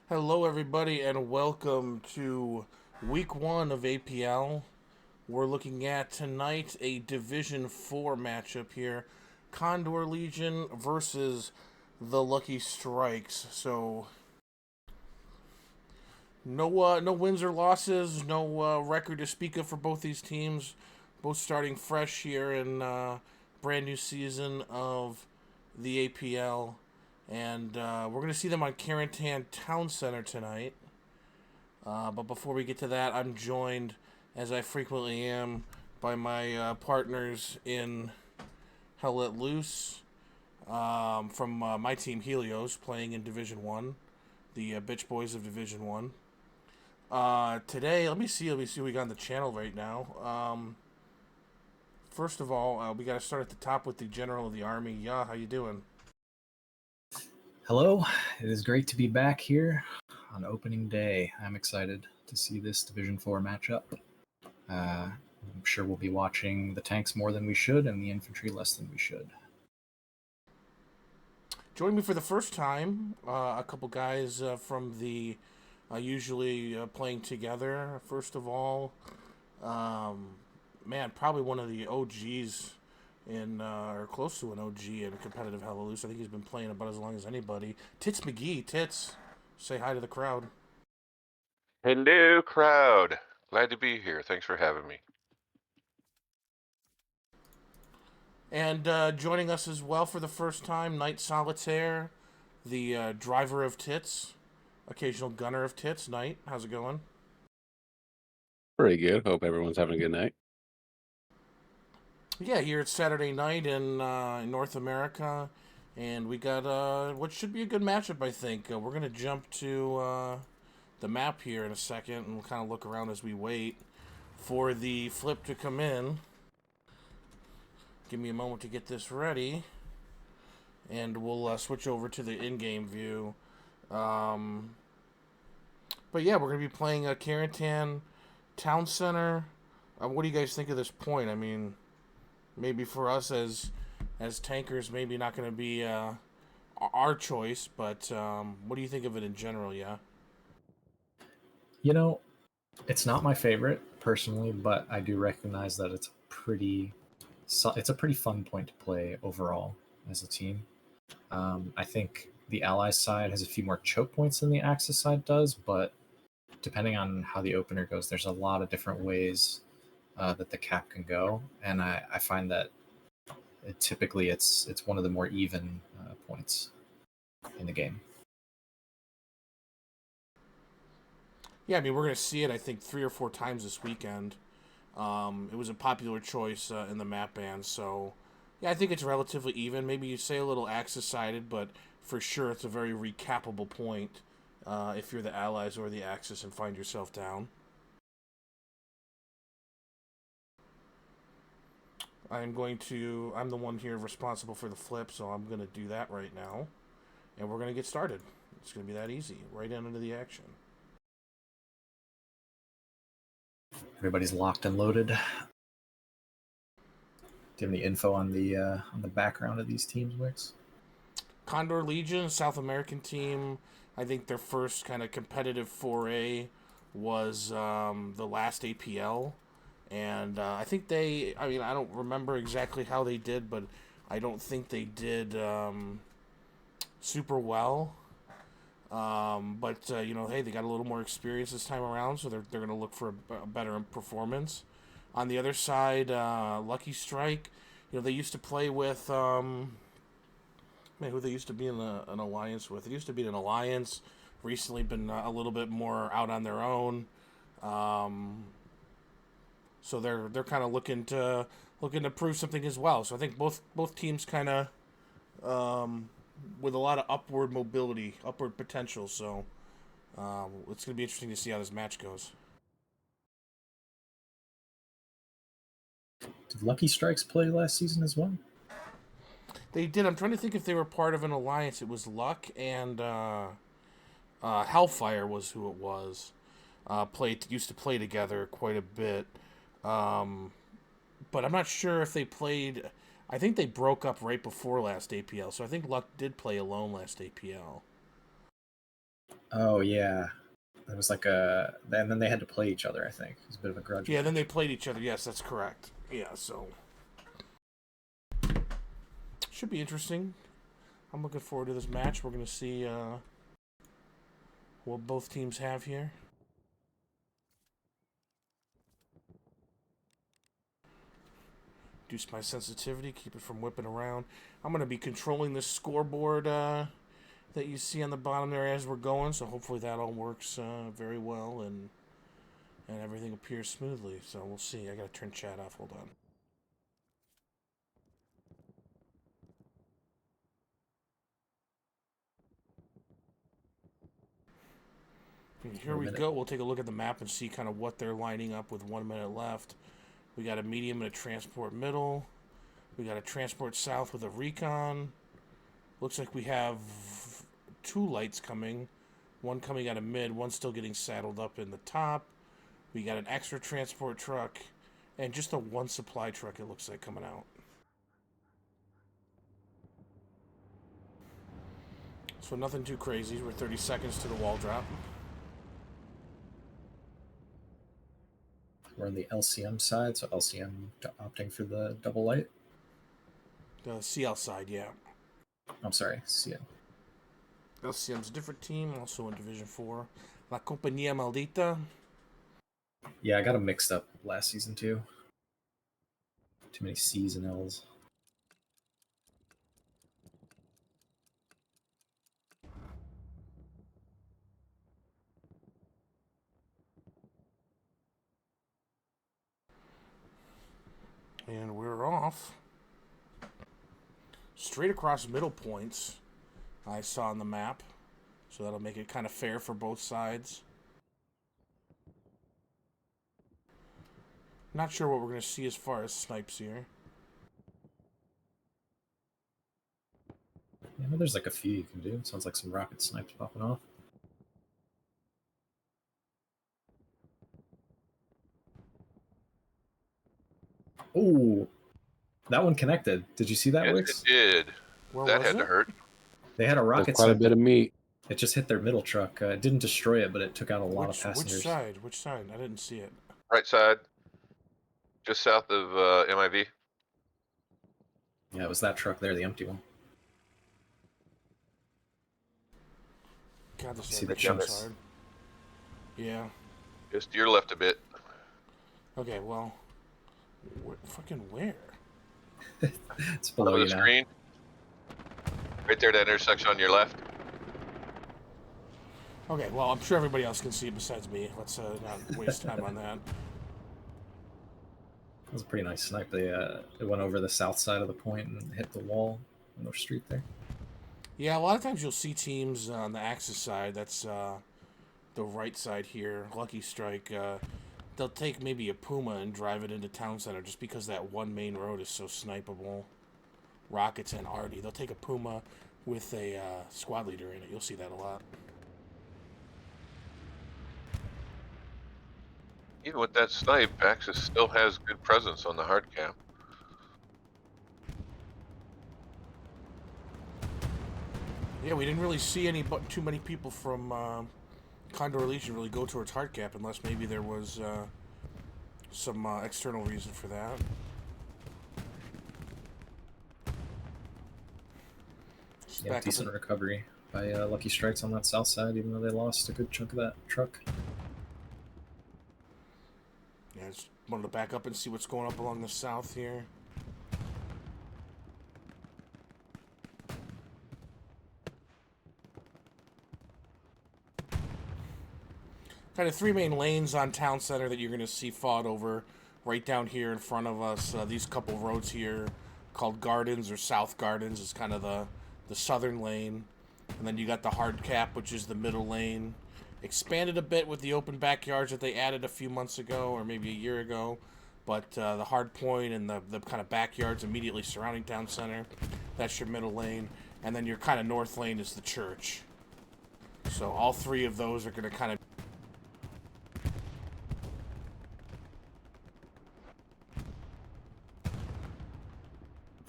Hello, everybody, and welcome to week one of APL. We're looking at tonight a Division 4 matchup here, Condor Legion versus the Lucky Strikes. So, no wins or losses, no record to speak of for both these teams. Both starting fresh here in brand new season of the APL. And we're going to see them on Carentan Town Center tonight. But before we get to that, I'm joined, as I frequently am, by my partners in Hell Let Loose from my team Helios, playing in Division 1, the Bitch Boys of Division 1. Today, let me see what we got on the channel right now. First of all, we got to start at the top with the General of the Army. Yeah, how you doing? Hello, it is great to be back here on opening day. I'm excited to see this Division 4 matchup. I'm sure we'll be watching the tanks more than we should and the infantry less than we should. Joining me for the first time, a couple guys from the usually playing together. First of all, probably one of the OGs or close to an OG in competitive Hell Loose. I think he's been playing about as long as anybody. Tits McGee, Tits, say hi to the crowd. Hello, crowd. Glad to be here. Thanks for having me. And joining us as well for the first time, Knight Solitaire, the driver of Tits, occasional gunner of Tits. Knight, how's it going? Pretty good. Hope everyone's having a good night. Yeah, here it's Saturday night in North America, and we got what should be a good matchup, I think. We're going to jump to the map here in a second, and we'll kind of look around as we wait for the flip to come in. Give me a moment to get this ready, and we'll switch over to the in-game view. But yeah, we're going to be playing Carentan Town Center. What do you guys think of this point? I mean, maybe for us as tankers, maybe not going to be our choice, but what do you think of it in general, yeah? You know, it's not my favorite personally, but I do recognize that it's a pretty fun point to play overall as a team. I think the Allies side has a few more choke points than the Axis side does, but depending on how the opener goes, there's a lot of different ways that the cap can go, and I find that typically it's one of the more even points in the game. Yeah, I mean, we're going to see it, I think, 3 or 4 times this weekend. It was a popular choice in the map ban, so yeah, I think it's relatively even. Maybe you say a little Axis-sided, but for sure it's a very recapable point if you're the Allies or the Axis and find yourself down. I'm the one here responsible for the flip, so I'm going to do that right now. And we're going to get started. It's going to be that easy. Right into the action. Everybody's locked and loaded. Do you have any info on the background of these teams, Wix? Condor Legion, South American team. I think their first kind of competitive foray was the last APL. And I think I don't remember exactly how they did, but I don't think they did super well. But hey, they got a little more experience this time around, so they're going to look for a better performance. On the other side, Lucky Strike, they used to play with who they used to be in an alliance with. It used to be an alliance. Recently, been a little bit more out on their own. So they're kind of looking to prove something as well. So I think both teams kind of with a lot of upward mobility, upward potential. So it's going to be interesting to see how this match goes. Did Lucky Strikes play last season as well? They did. I'm trying to think if they were part of an alliance. It was Luck and Hellfire was who it was. Used to play together quite a bit. But I'm not sure if they played. I think they broke up right before last APL, so I think Luck did play alone last APL. Oh yeah, it was and then they had to play each other. I think it was a bit of a grudge. Yeah, then they played each other. Yes, that's correct. Yeah, so should be interesting. I'm looking forward to this match. We're gonna see what both teams have here. Reduce my sensitivity, keep it from whipping around. I'm going to be controlling this scoreboard that you see on the bottom there as we're going, so hopefully that all works very well and everything appears smoothly. So we'll see. I got to turn chat off. Hold on. And here we go. We'll take a look at the map and see kind of what they're lining up with 1 minute left. We got a medium and a transport middle. We got a transport south with a recon. Looks like we have 2 lights coming. One coming out of mid, one still getting saddled up in the top. We got an extra transport truck, and just the 1 supply truck, it looks like, coming out. So nothing too crazy. We're 30 seconds to the wall drop. We're on the LCM side, so LCM opting for the double light. The CL side, yeah. I'm sorry, CL. LCM's a different team, also in Division 4. La Compañía Maldita. Yeah, I got them mixed up last season too. Too many C's and L's. And we're off. Straight across middle points, I saw on the map. So that'll make it kind of fair for both sides. Not sure what we're going to see as far as snipes here. Yeah, there's like a few you can do. It sounds like some rocket snipes popping off. Oh, that one connected. Did you see that, Yes, Wix? it did. Where That was had it? to hurt. They had a That's rocket quite a snipe. bit of meat. It just hit their middle truck. It didn't destroy it, but it took out a lot of Which passengers. side? Which side? I didn't see it. Right side, just south of MIV. Yeah, it was that truck there, the empty one. God, this See the shit's chunks. hard. Yeah. Just to your left a bit. Okay, well, fucking where? It's below Over you the now. screen. Right there, that intersection on your left. Okay, well, I'm sure everybody else can see it besides me. Let's not waste time on that. That was a pretty nice snipe. They went over the south side of the point and hit the wall on the street there. Yeah, a lot of times you'll see teams on the Axis side. That's the right side here. Lucky Strike. They'll take maybe a Puma and drive it into Town Center just because that one main road is so snipeable. Rockets and Artie. They'll take a Puma with a squad leader in it. You'll see that a lot. Even with that snipe, Axis still has good presence on the hard cap. Yeah, we didn't really see too many people from Condor Legion really go towards hard cap unless maybe there was some external reason for that. Yeah, decent recovery by Lucky Strikes on that south side, even though they lost a good chunk of that truck. Yeah, I just wanted to back up and see what's going up along the south here. Kind of three main lanes on Town Center that you're going to see fought over right down here in front of us. These couple roads here called Gardens or South Gardens is kind of the southern lane. And then you got the hard cap, which is the middle lane. Expanded a bit with the open backyards that they added a few months ago or maybe a year ago. But the hard point and the kind of backyards immediately surrounding Town Center, that's your middle lane. And then your kind of north lane is the church. So all three of those are going to kind of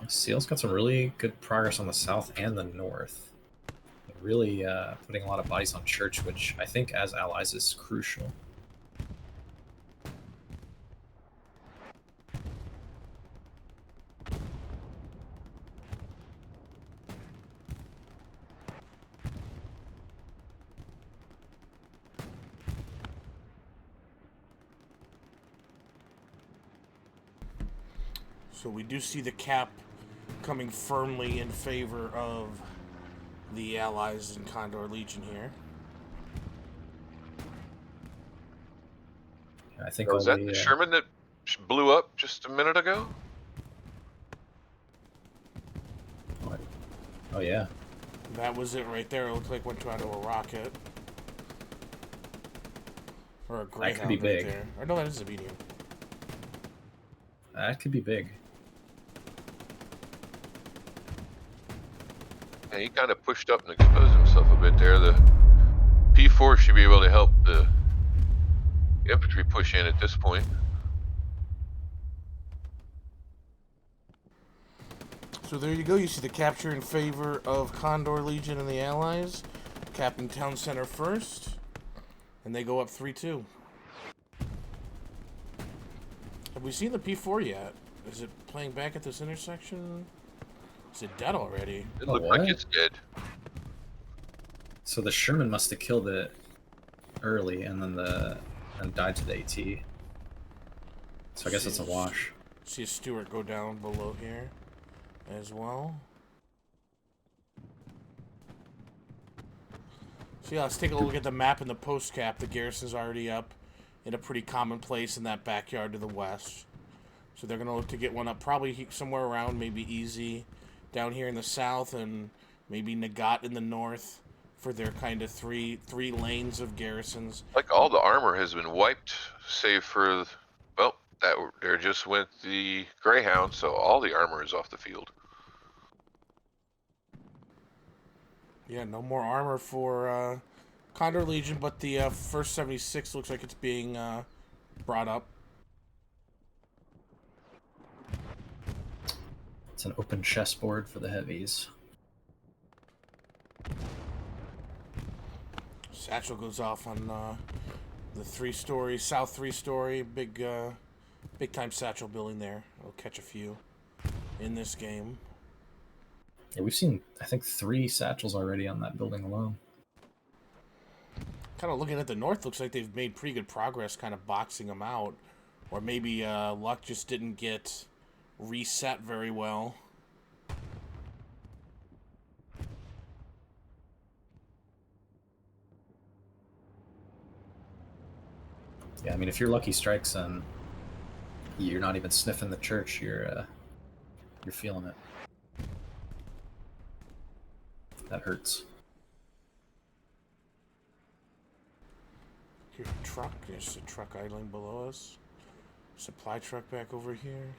Seal's got some really good progress on the south and the north. Really putting a lot of bodies on church, which I think as allies is crucial. So we do see the cap coming firmly in favor of the Allies in Condor Legion here. I think Was that the Sherman that blew up just a minute ago? Oh yeah. That was it right there. It looked like went out of a rocket. Or a Greyhound that could be big. Right there. Or no, that is a medium. That could be big. Yeah, he kind of pushed up and exposed himself a bit there. The P4 should be able to help the infantry push in at this point. So there you go. You see the capture in favor of Condor Legion and the Allies. Capping Town Center first. And they go up 3-2. Have we seen the P4 yet? Is it playing back at this intersection? Is it dead already? It looks like it's dead. So the Sherman must have killed it early and then died to the AT. So I guess it's a wash. See a Stewart go down below here as well. So yeah, let's take a look at the map and the post cap. The garrison's already up in a pretty common place in that backyard to the west. So they're going to look to get one up probably somewhere around maybe Easy down here in the south and maybe Nagat in the north for their kind of three lanes of garrisons. Like all the armor has been wiped, save for, well, there just went the Greyhound, so all the armor is off the field. Yeah, no more armor for Condor Legion, but the first 76 looks like it's being brought up. It's an open chessboard for the heavies. Satchel goes off on the south three-story, big time Satchel building there. We'll catch a few in this game. Yeah, we've seen, I think, 3 satchels already on that building alone. Kind of looking at the north, looks like they've made pretty good progress kind of boxing them out. Or maybe luck just didn't get reset very well. Yeah, I mean, if you're Lucky Strikes and you're not even sniffing the church, you're feeling it. That hurts. Here's a truck. There's a truck idling below us. Supply truck back over here.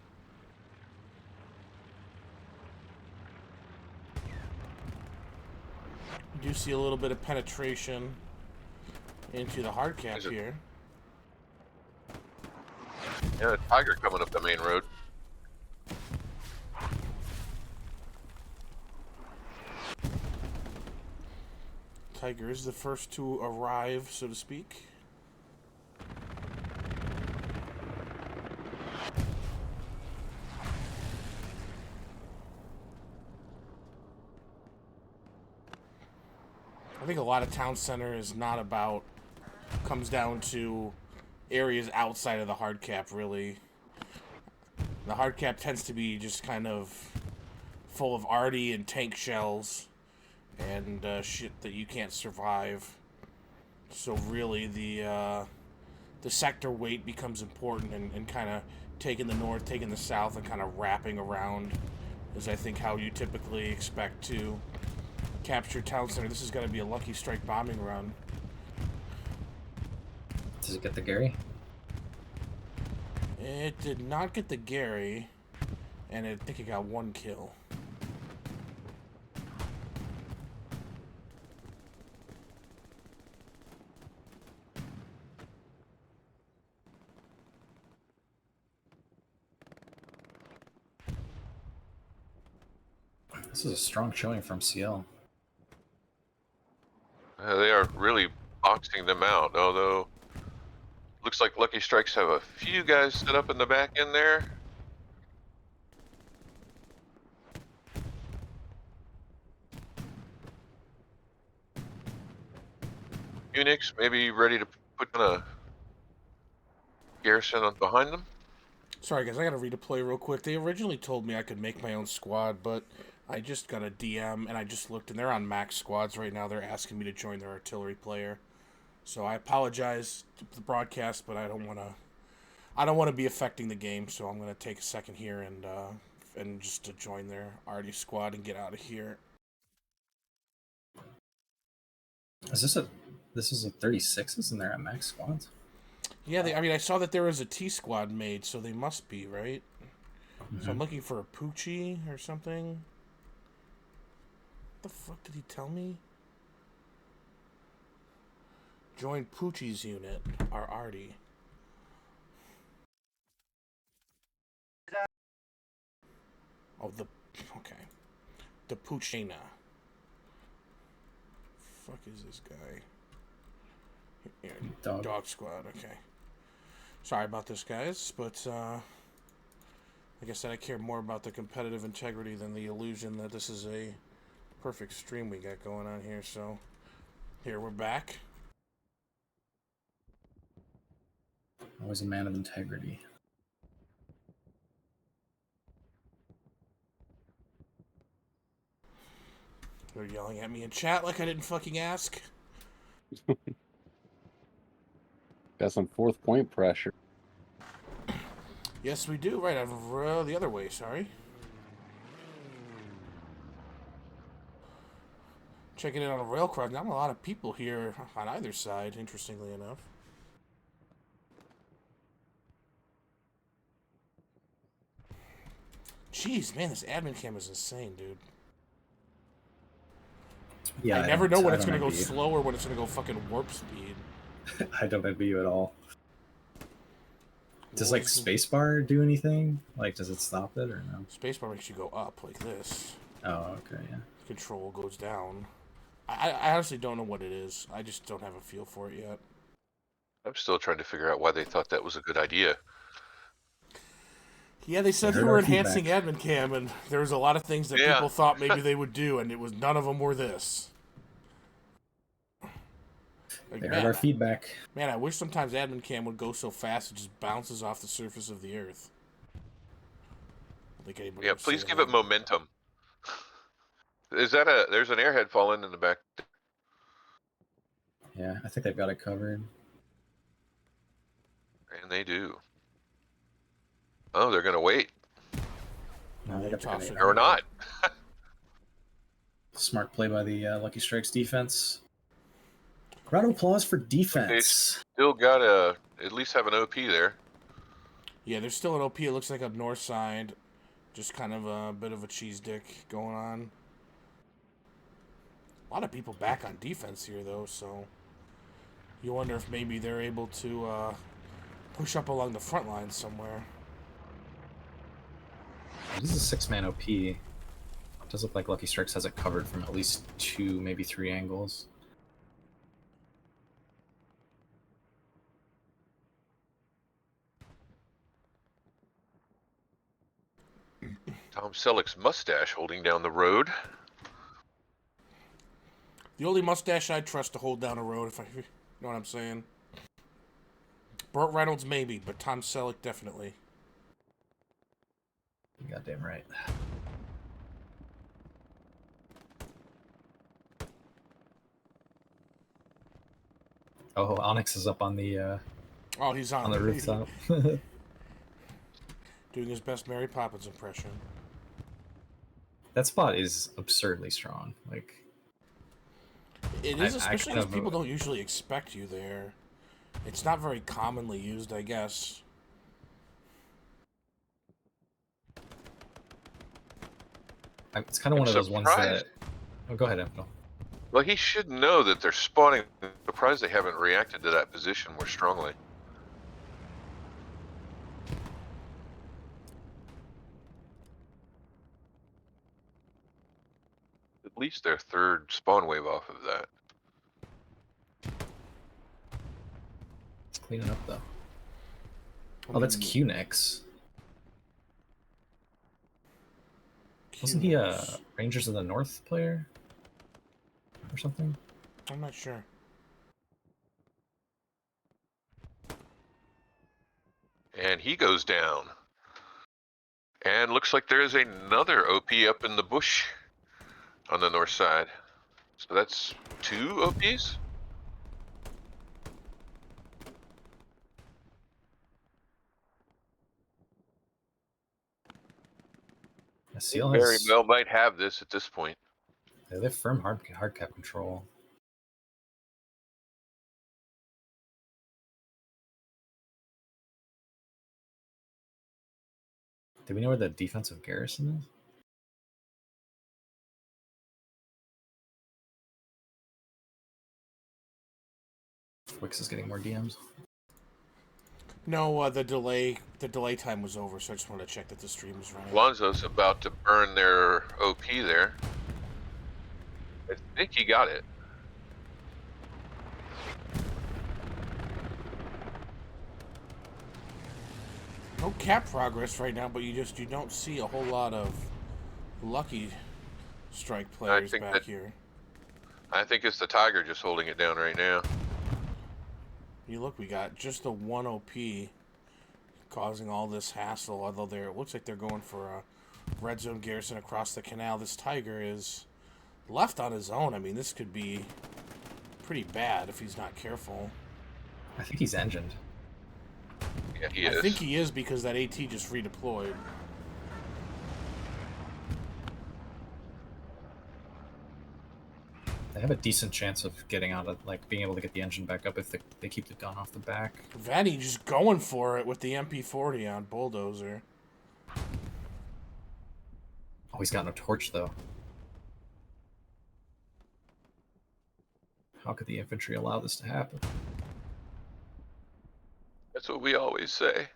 You do see a little bit of penetration into the hard cap here. Yeah, a tiger coming up the main road. Tiger is the first to arrive, so to speak. I think a lot of town center is not about, comes down to areas outside of the hard cap, really. The hard cap tends to be just kind of full of arty and tank shells and shit that you can't survive. So really the sector weight becomes important, and kind of taking the north, taking the south, and kind of wrapping around is, I think, how you typically expect to capture town center. This is going to be a Lucky Strike bombing run. Does it get the Gary? It did not get the Gary, and I think it got 1 kill. This is a strong showing from CL. They are really boxing them out, although looks like Lucky Strikes have a few guys set up in the back end there. Unix maybe ready to put a garrison on behind them. Sorry guys, I gotta read a play real quick. They originally told me I could make my own squad, but I just got a DM and I just looked and they're on max squads right now. They're asking me to join their artillery player. So I apologize to the broadcast, but I don't wanna be affecting the game, so I'm gonna take a second here and just to join their arty squad and get out of here. Is this is a 36s and they're at max squads? Yeah, I saw that there was a T squad made, so they must be, right? Mm-hmm. So I'm looking for a Poochie or something. What the fuck did he tell me? Join Poochie's unit, our arty. Oh, okay. The Poochina. Fuck is this guy? Here, dog squad, okay. Sorry about this, guys, but like I said, I care more about the competitive integrity than the illusion that this is a perfect stream we got going on here. So here, we're back. Always a man of integrity. They're yelling at me in chat like I didn't fucking ask. Got some 4th point pressure. Yes, we do. Right, the other way, sorry. Checking in on a rail crowd. Not a lot of people here on either side, interestingly enough. Jeez, man, this admin cam is insane, dude. Yeah, I never know when it's going to go slow or when it's going to go fucking warp speed. I don't envy you at all. Does like spacebar do anything? Like, does it stop it or no? Spacebar makes you go up like this. Oh, okay, yeah. Control goes down. I honestly don't know what it is. I just don't have a feel for it yet. I'm still trying to figure out why they thought that was a good idea. Yeah, they said they were enhancing admin cam, and there was a lot of things that people thought maybe they would do, and none of them were this. Like, they heard our feedback. Man, I wish sometimes admin cam would go so fast it just bounces off the surface of the earth. Yeah, please give it momentum. Is that there's an airhead falling in the back? Yeah, I think they've got it covered. And they do. Oh, they're gonna wait. No, they got the Toss grenade it. Or out. not. Smart play by the Lucky Strikes defense. Round of applause for defense. Still gotta at least have an OP there. Yeah, there's still an OP. It looks like up north side. Just kind of a bit of a cheese dick going on. A lot of people back on defense here, though, so you wonder if maybe they're able to push up along the front line somewhere. This is a 6-man OP. It does look like Lucky Strikes has it covered from at least 2, maybe 3 angles. Tom Selleck's mustache holding down the road. The only mustache I trust to hold down a road, if you know what I'm saying. Burt Reynolds maybe, but Tom Selleck definitely. Goddamn right. Oh, Onyx is up on the Oh, he's on the rooftop. doing his best Mary Poppins impression. That spot is absurdly strong. Like, It is, especially kind because of- people don't usually expect you there. It's not very commonly used, I guess. it's kind of I'm one of those ones that. surprised. Oh, go ahead, Abdul. Well, he should know that they're spawning. I'm surprised they haven't reacted to that position more strongly. At least their third spawn wave off of that. It's cleaning up though. Oh, that's QNX. Wasn't he a Rangers of the North player or something? I'm not sure. And he goes down. And looks like there's another OP up in the bush on the north side. So that's 2 OPs? SCL Very has well might have this at this point. they have firm hard cap control. Do we know where the defensive garrison is? Wix is getting more DMs. No, the delay time was over, so I just want to check that the stream is running. Lonzo's about to burn their OP there. I think he got it. No cap progress right now, but you don't see a whole lot of Lucky Strike players think back that- here. I think it's the Tiger just holding it down right now. You look, we got just the 1 OP causing all this hassle, although it looks like they're going for a red zone garrison across the canal. This Tiger is left on his own. I mean, this could be pretty bad if he's not careful. I think he's engined. Yeah, he is. I think he is because that AT just redeployed. They have a decent chance of getting out of, like, being able to get the engine back up if they keep the gun off the back. Vanny just going for it with the MP40 on Bulldozer. Oh, he's got no torch, though. How could the infantry allow this to happen? That's what we always say.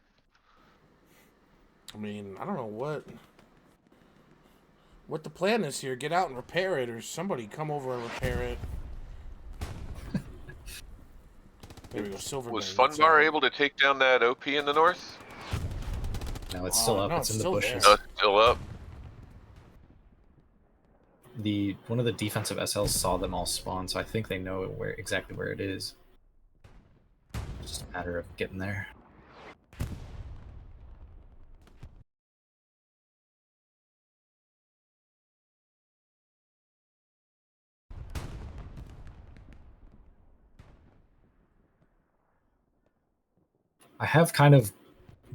I mean, I don't know what the plan is here. Get out and repair it, or somebody come over and repair it. There we go, Silver. Was Funbar able to take down that OP in the north? No, it's still up. no, it's in it's the still bushes. there. No, it's still up. One of the defensive SLs saw them all spawn, so I think they know exactly where it is. It's just a matter of getting there. I have kind of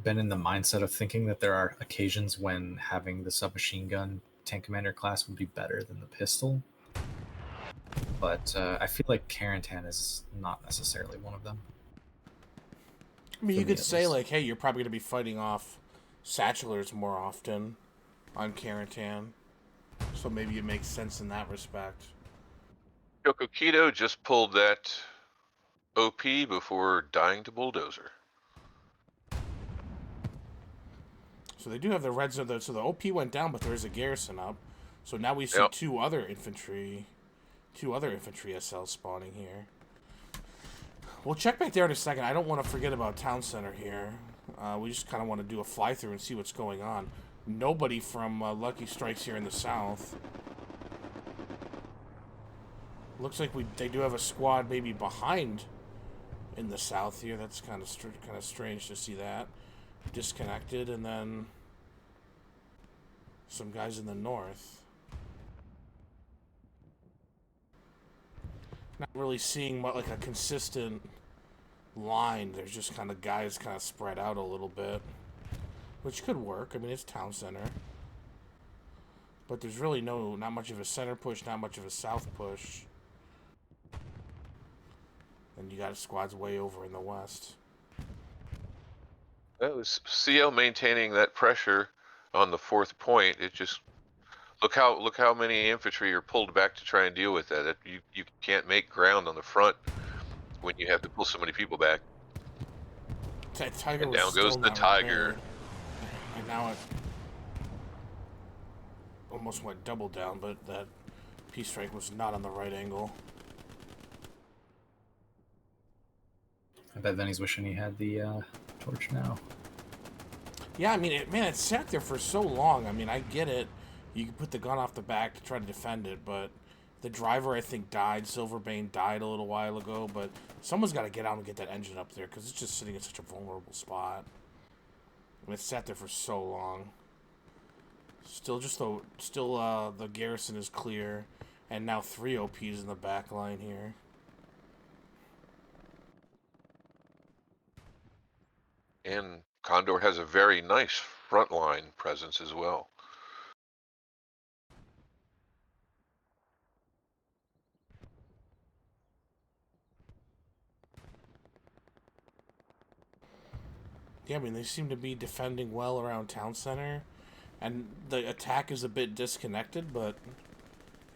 been in the mindset of thinking that there are occasions when having the submachine gun tank commander class would be better than the pistol. But I feel like Carentan is not necessarily one of them. I mean, For you me, could at say, least. like, hey, you're probably going to be fighting off satchellers more often on Carentan. So maybe it makes sense in that respect. Yoko just pulled that OP before dying to Bulldozer. So they do have the red zone. So the OP went down, but there is a garrison up. So now we see Yep. two other infantry SLs spawning here. We'll check back there in a second. I don't want to forget about Town Center here. We just kind of want to do a fly through and see what's going on. Nobody from Lucky Strikes here in the south. Looks like they do have a squad maybe behind in the south here. That's kind of strange to see that. Disconnected, and then some guys in the north. Not really seeing what, like a consistent line. There's just kind of guys kind of spread out a little bit, which could work. I mean, it's town center, but there's really not much of a center push, not much of a south push. And you got squads way over in the west. That was CL maintaining that pressure on the 4th point. It just look how many infantry are pulled back to try and deal with that. You can't make ground on the front when you have to pull so many people back. That Tiger And was down still goes the not Tiger. repaired. And now it almost went double down, but that Peace Strike was not on the right angle. I bet Vinny's wishing he had the torch now. Yeah, I mean, it sat there for so long. I mean, I get it. You can put the gun off the back to try to defend it, but the driver, I think, died. Silverbane died a little while ago, but someone's got to get out and get that engine up there because it's just sitting in such a vulnerable spot. And it sat there for so long. Still, the garrison is clear, and now 3 OPs in the back line here. And Condor has a very nice frontline presence as well. Yeah, I mean, they seem to be defending well around town center, and the attack is a bit disconnected, but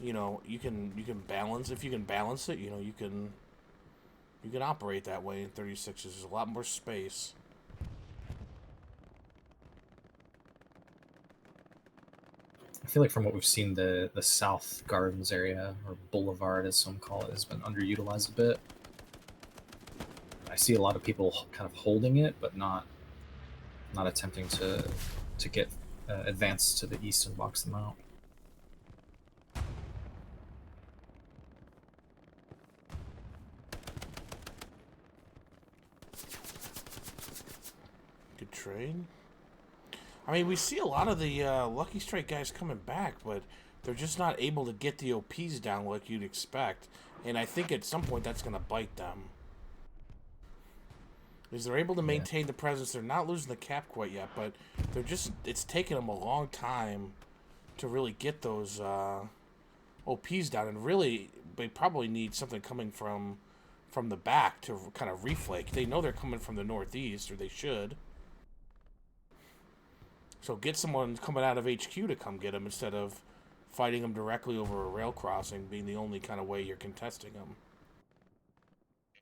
you know, you can balance. If you can balance it, you know, you can operate that way in 36s. There's a lot more space. I feel like from what we've seen, the South Gardens area, or Boulevard as some call it, has been underutilized a bit. I see a lot of people kind of holding it, but not attempting to get advance to the east and box them out. Good trade. I mean, we see a lot of the Lucky Strike guys coming back, but they're just not able to get the OPs down like you'd expect. And I think at some point that's going to bite them. Is they're able to maintain the presence. They're not losing the cap quite yet, but it's taken them a long time to really get those OPs down. And really, they probably need something coming from the back to kind of reflake. They know they're coming from the northeast, or they should. So get someone coming out of HQ to come get them instead of fighting them directly over a rail crossing being the only kind of way you're contesting them.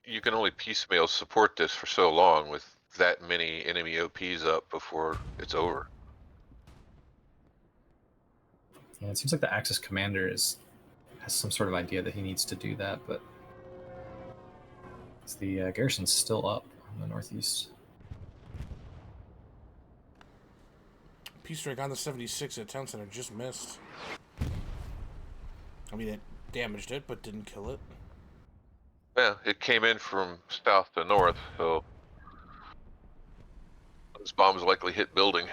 You can only piecemeal support this for so long with that many enemy OPs up before it's over. Yeah, it seems like the Axis commander has some sort of idea that he needs to do that, but the garrison's still up in the northeast. Peace Strike on the 76 at Town Center just missed. I mean, it damaged it, but didn't kill it. Yeah, it came in from south to north, so those bombs likely hit building.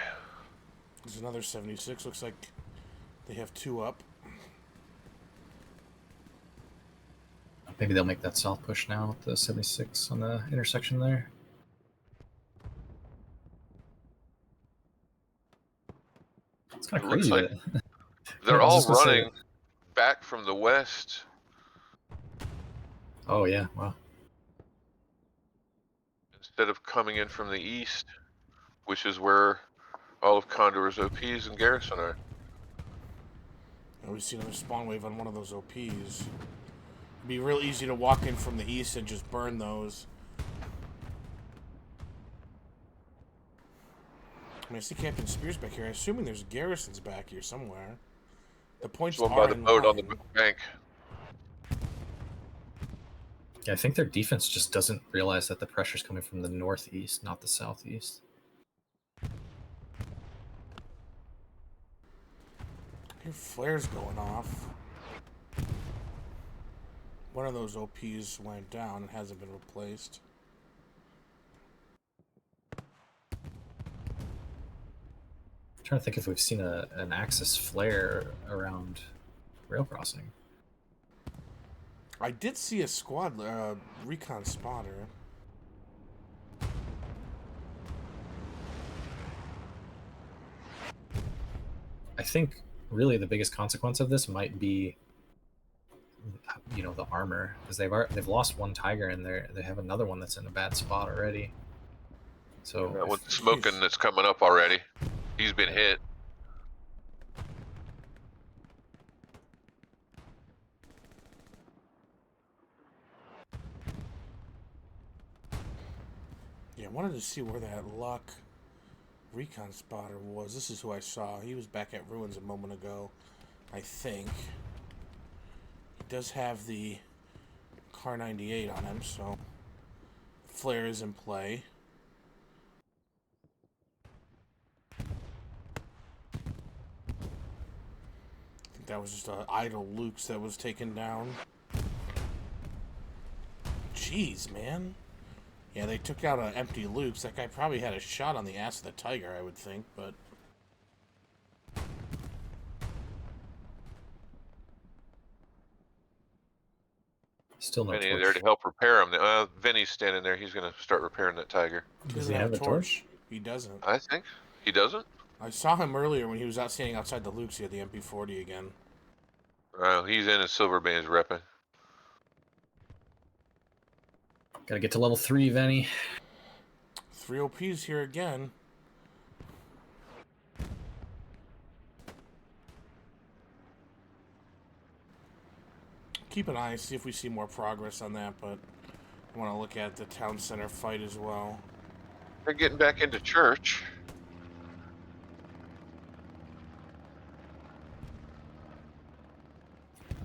There's another 76. Looks like they have 2 up. Maybe they'll make that south push now with the 76 on the intersection there. kind It of looks crazy like that they're I was all just gonna say- running back from the west. Oh yeah, wow. Instead of coming in from the east, which is where all of Condor's OPs and garrison are. And we see another spawn wave on one of those OPs. It'd be real easy to walk in from the east and just burn those. I mean, I see Captain Spears back here. I'm assuming there's garrisons back here somewhere. The points There's one are by the in boat on the line. bank. Yeah, I think their defense just doesn't realize that the pressure's coming from the northeast, not the southeast. Your flare's going off. One of those OPs went down and hasn't been replaced. I'm trying to think if we've seen an Axis flare around rail crossing. I did see a squad recon spotter. I think really the biggest consequence of this might be, you know, the armor, because they've lost one Tiger and they have another one that's in a bad spot already. So That one's smoking that's coming up already. He's been hit. Yeah, I wanted to see where that luck recon spotter was. This is who I saw. He was back at Ruins a moment ago, I think. He does have the Car 98 on him, so flare is in play. I think that was just a idle Luke's that was taken down. Jeez, man. Yeah, they took out an empty Luke's. That guy probably had a shot on the ass of the Tiger, I would think, but... still no Vinny torch. there to help repair him. Vinny's standing there. He's going to start repairing that Tiger. Does he have a torch? He doesn't. I think. He doesn't? I saw him earlier when he was out standing outside the Luke's. He had the MP40 again. He's in his silver bands repping. Gotta get to level 3, Venny. 3 OPs here again. Keep an eye, see if we see more progress on that, but I want to look at the town center fight as well. They're getting back into church.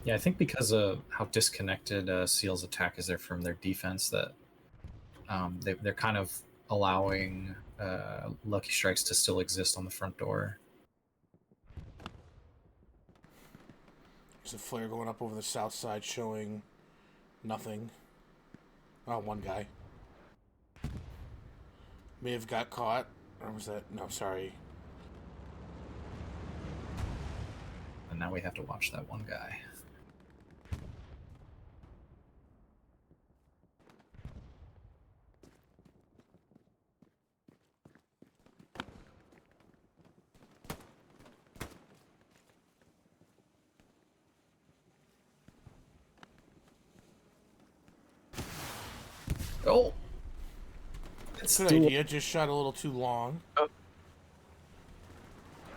Yeah, I think because of how disconnected Seal's attack is there from their defense, that they're kind of allowing Lucky Strikes to still exist on the front door. There's a flare going up over the south side showing nothing. Oh, one guy. May have got caught. Or was that? No, sorry. And now we have to watch that one guy. Oh! It's Good idea. Just shot a little too long. Oh.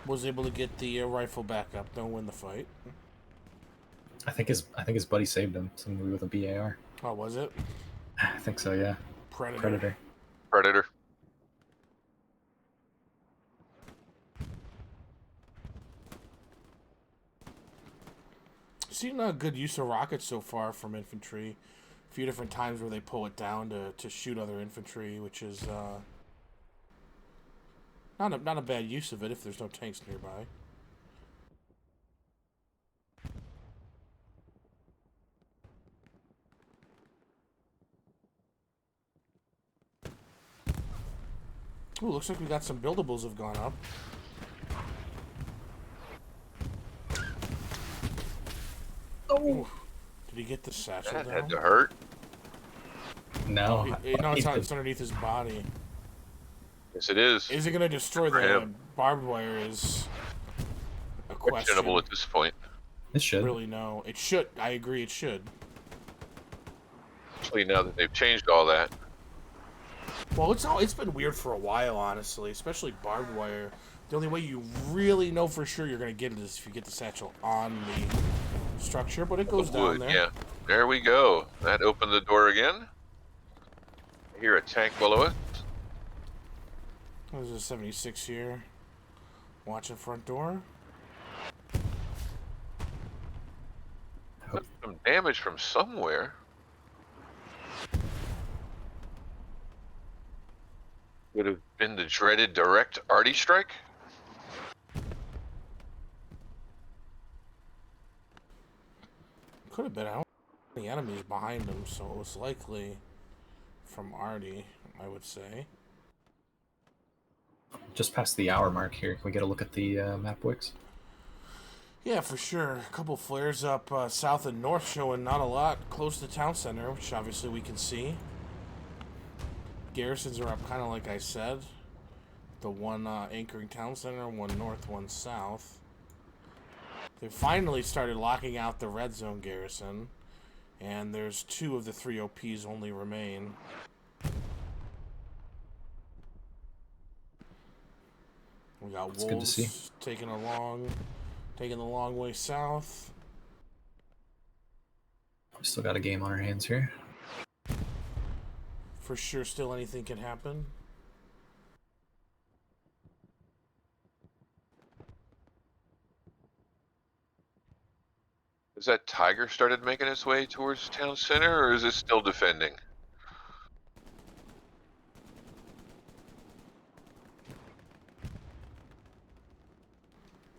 Was able to get the rifle back up. Don't win the fight. I think his buddy saved him. Somebody with a BAR. Oh, was it? I think so, yeah. Predator. Predator. Seen a good use of rockets so far from infantry. A few different times where they pull it down to shoot other infantry, which is not a bad use of it if there's no tanks nearby. Ooh, looks like we got some buildables have gone up. Oh! Did he get the satchel That down? had to hurt. No. No, it's underneath his body. Yes, it is. Is it going to destroy For the him. barbed wire? Is questionable question. at this point. It should. Really, no. It should. I agree. It should. Especially now that they've changed all that. Well, it's been weird for a while, honestly, especially barbed wire. The only way you really know for sure you're going to get it is if you get the satchel on the structure, but it goes The down wood, there. yeah. There we go. That opened the door again. I hear a tank below us. There's a 76 here. Watching front door. Some damage from somewhere. Would have been the dreaded direct arty strike. Could have been. I don't know the enemies behind him, so it was likely from Artie, I would say. Just past the hour mark here. Can we get a look at the map wicks? Yeah, for sure. A couple flares up south and north showing not a lot close to town center, which obviously we can see. Garrisons are up kind of like I said. The one anchoring town center, one north, one south. They finally started locking out the red zone garrison, and there's 2 of the 3 OPs only remain. We got It's good to see. wolves taking the long way south. We still got a game on our hands here. For sure, still anything can happen. Has that tiger started making its way towards town center, or is it still defending?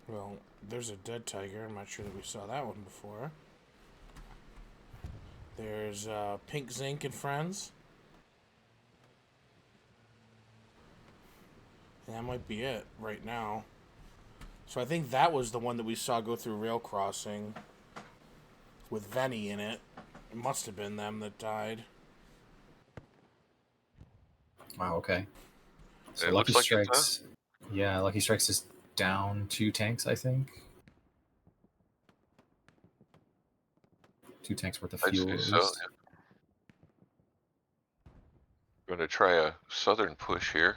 Well, there's a dead tiger. I'm not sure that we saw that one before. There's Pink Zinc and Friends. And that might be it right now. So I think that was the one that we saw go through rail crossing with Venny in it. It must have been them that died. Wow, okay. So It Lucky looks like it, huh? Strikes. Yeah, Lucky Strikes is down 2 tanks, I think. 2 tanks worth of I'd fuel say at so. least. Yeah. Going to try a southern push here.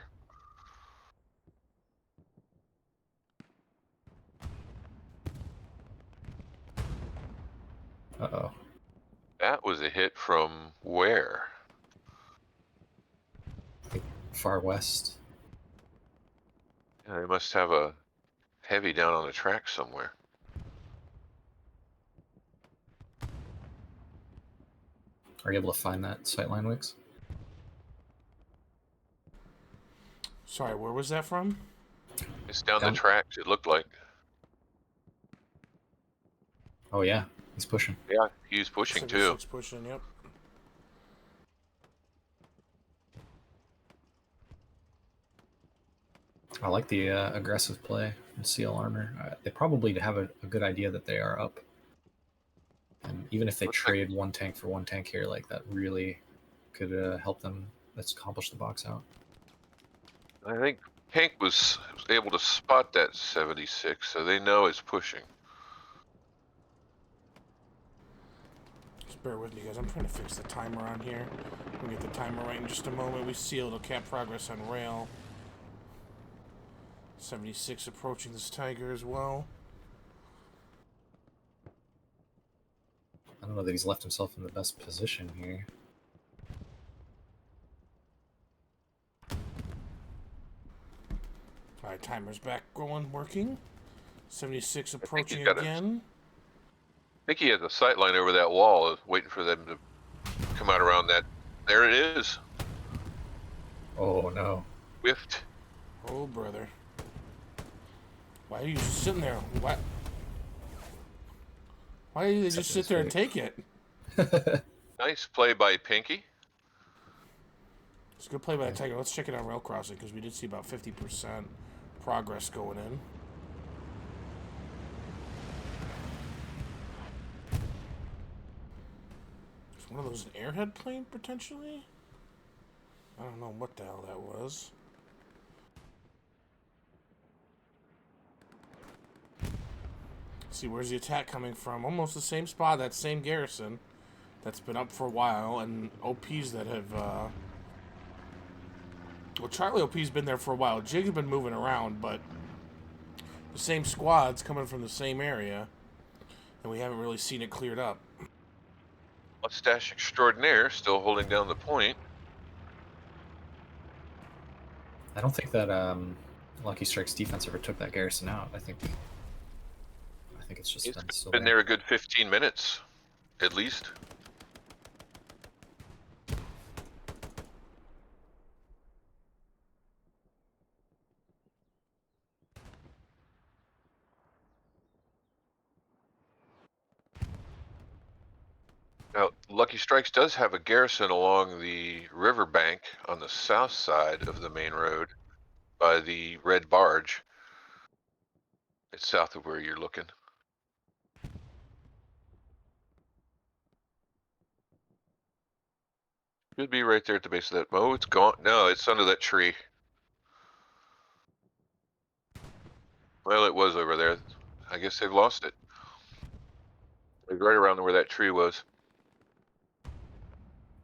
Uh-oh. That was a hit from where? Far west. Yeah, they must have a heavy down on the track somewhere. Are you able to find that sightline, Wicks? Sorry, where was that from? It's down Down- the tracks, it looked like. Oh yeah, he's pushing. Yeah, he was pushing too. 76 pushing, yep. I like the aggressive play in seal armor. They probably have a good idea that they are up. And even if they Looks like- trade 1 tank for 1 tank here, like that really could help them. Let's accomplish the box out. I think Pink was able to spot that 76, so they know it's pushing. Just bear with me, guys. I'm trying to fix the timer on here. We'll get the timer right in just a moment. We sealed a cap progress on rail. 76 approaching this tiger as well. I don't know that he's left himself in the best position here. Alright, timer's back going, working. 76 approaching got again. I think he had the sight line over that wall, waiting for them to come out around that. There it is. Oh no. Whiffed. Oh, brother. Why are you just sitting there? Why do they just sit there and take it? Nice play by Pinky. It's a good play by the Tiger. Let's check it on rail crossing because we did see about 50% progress going in. Is one of those an airhead plane potentially? I don't know what the hell that was. See, where's the attack coming from? Almost the same spot, that same garrison that's been up for a while, and OPs that have, well, Charlie OP's been there for a while. Jig's been moving around, but the same squad's coming from the same area, and we haven't really seen it cleared up. Mustache Extraordinaire still holding down the point. I don't think that Lucky Strike's defense ever took that garrison out. I think it's just He's been still been there a good 15 minutes, at least. Now, Lucky Strikes does have a garrison along the riverbank on the south side of the main road by the red barge. It's south of where you're looking. Should be right there at the base of that. Oh, it's gone. No, it's under that tree. Well, it was over there. I guess they've lost it. Like right around where that tree was.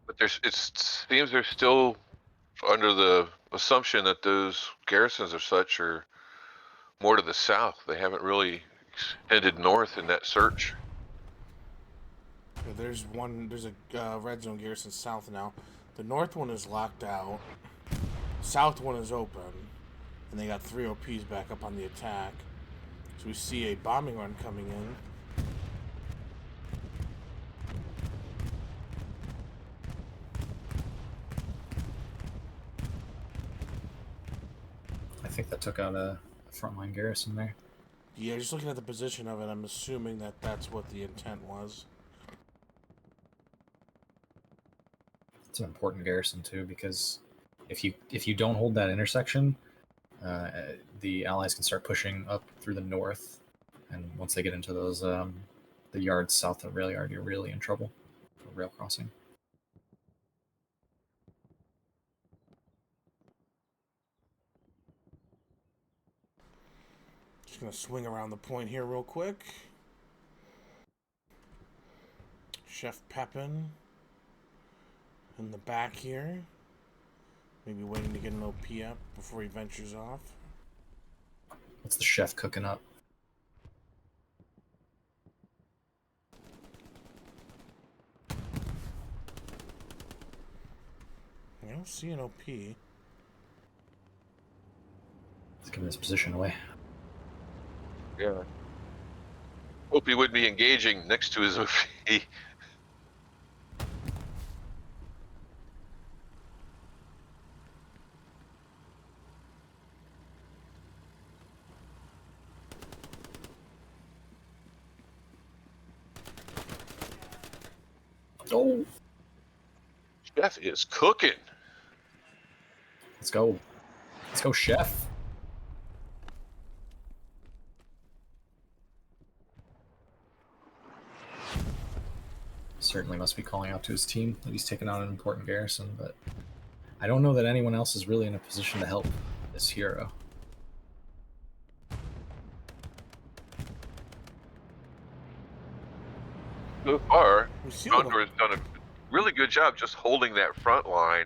But it seems they're still under the assumption that those garrisons or such are more to the south. They haven't really headed north in that search. There's a red zone garrison south now. The north one is locked out. South one is open. And they got 3 OPs back up on the attack. So we see a bombing run coming in. I think that took out a frontline garrison there. Yeah, just looking at the position of it, I'm assuming that that's what the intent was. It's an important garrison too, because if you don't hold that intersection, the Allies can start pushing up through the north, and once they get into those the yards south of rail yard, you're really in trouble for rail crossing. Just gonna swing around the point here real quick. Chef Pepin in the back here. Maybe waiting to get an OP up before he ventures off. What's the chef cooking up? I don't see an OP. Let's give his position away. Yeah. Hope he would be engaging next to his OP. Oh, Chef is cooking. let's go. Let's go, chef. Certainly must be calling out to his team that he's taken out an important garrison, but I don't know that anyone else is really in a position to help this hero. So far, We see Qonzer has done a really good job just holding that front line,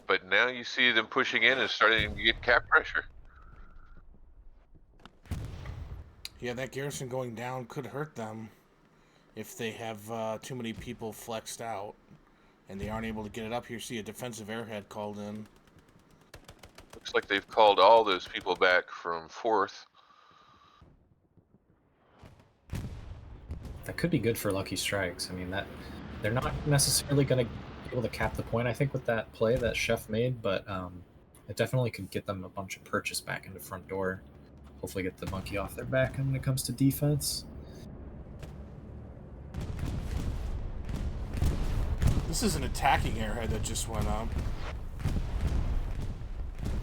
but now you see them pushing in and starting to get cap pressure. Yeah, that garrison going down could hurt them if they have too many people flexed out and they aren't able to get it up here. See a defensive airhead called in. Looks like they've called all those people back from 4th. That could be good for Lucky Strikes. I mean, that they're not necessarily going to be able to cap the point, I think, with that play that Chef made, but it definitely could get them a bunch of purchase back into front door. Hopefully get the monkey off their back when it comes to defense. This is an attacking airhead that just went up.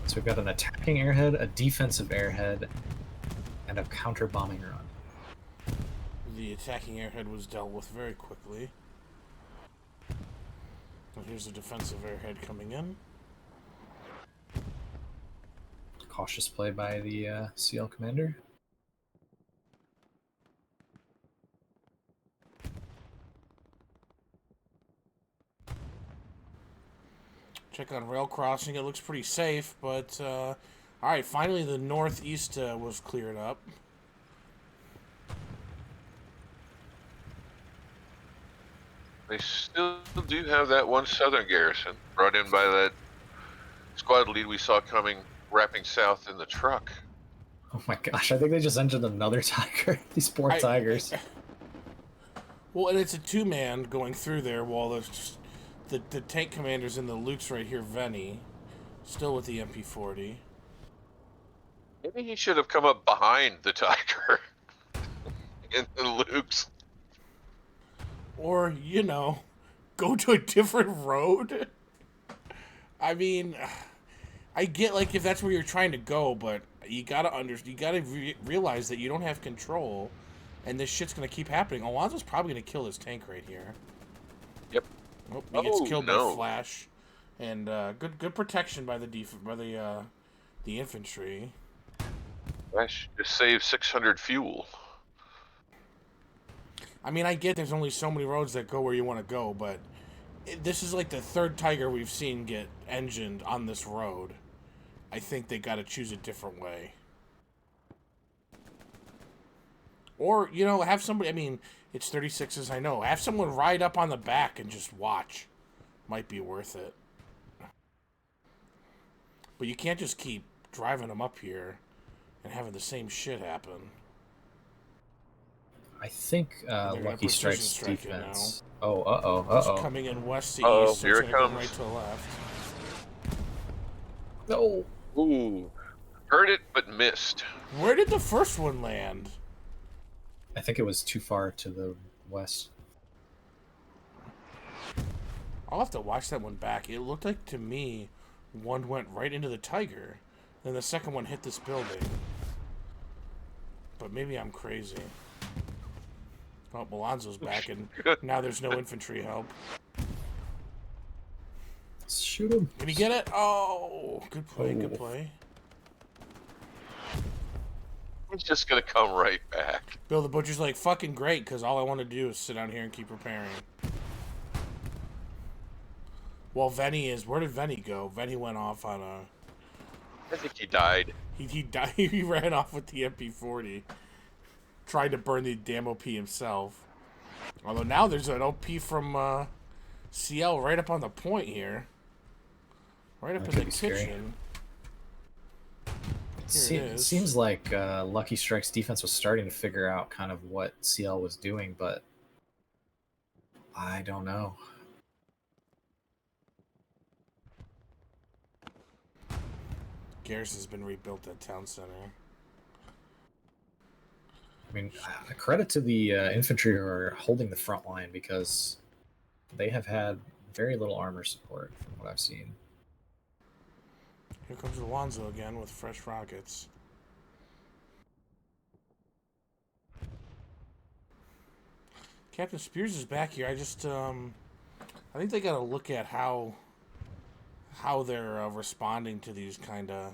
So we've got an attacking airhead, a defensive airhead, and a counter bombing run. The attacking airhead was dealt with very quickly. And here's the defensive airhead coming in. Cautious play by the CL commander. Check on rail crossing. It looks pretty safe, but all right. Finally, the northeast was cleared up. They still do have that one southern garrison brought in by that squad lead we saw coming, wrapping south in the truck. Oh my gosh, I think they just entered another tiger. These poor tigers. Well, and it's a two-man going through there while there's just the tank commander's in the Luke's right here, Venny. Still with the MP40. Maybe he should have come up behind the tiger in the Luke's. Or, you know, go to a different road. I mean, I get, like, if that's where you're trying to go, but you gotta realize that you don't have control, and this shit's gonna keep happening. Alonso's probably gonna kill this tank right here. Yep. Oh, he gets killed by Flash, and good protection by the infantry. Flash just saved 600 fuel. I mean, I get there's only so many roads that go where you want to go, but this is like the third Tiger we've seen get engined on this road. I think they got to choose a different way. Or, you know, have somebody, I mean, it's 36s, I know. Have someone ride up on the back and just watch. Might be worth it. But you can't just keep driving them up here and having the same shit happen. I think Lucky Strike's defense. Oh, It's coming in west to east, so here it's it going to comes. go right to the left. No. Ooh. Heard it, but missed. Where did the first one land? I think it was too far to the west. I'll have to watch that one back. It looked like, to me, one went right into the Tiger. Then the second one hit this building. But maybe I'm crazy. Oh, Alonso's back, and now there's no infantry help. Shoot him. Did he get it? Oh, good play, good play. He's just going to come right back. Bill the Butcher's like, fucking great, because all I want to do is sit down here and keep repairing. Well, Venny is... Where did Venny go? Venny went off on a... I think he died. He died. He ran off with the MP40. Tried to burn the damn OP himself. Although now there's an OP from CL right up on the point here. Right up in the kitchen. It seems like Lucky Strike's defense was starting to figure out kind of what CL was doing, but I don't know. Garrison's been rebuilt at Town Center. I mean, credit to the infantry who are holding the front line, because they have had very little armor support from what I've seen. Here comes Alonso again with fresh rockets. Captain Spears is back here. I just, I think they got to look at how they're responding to these kind of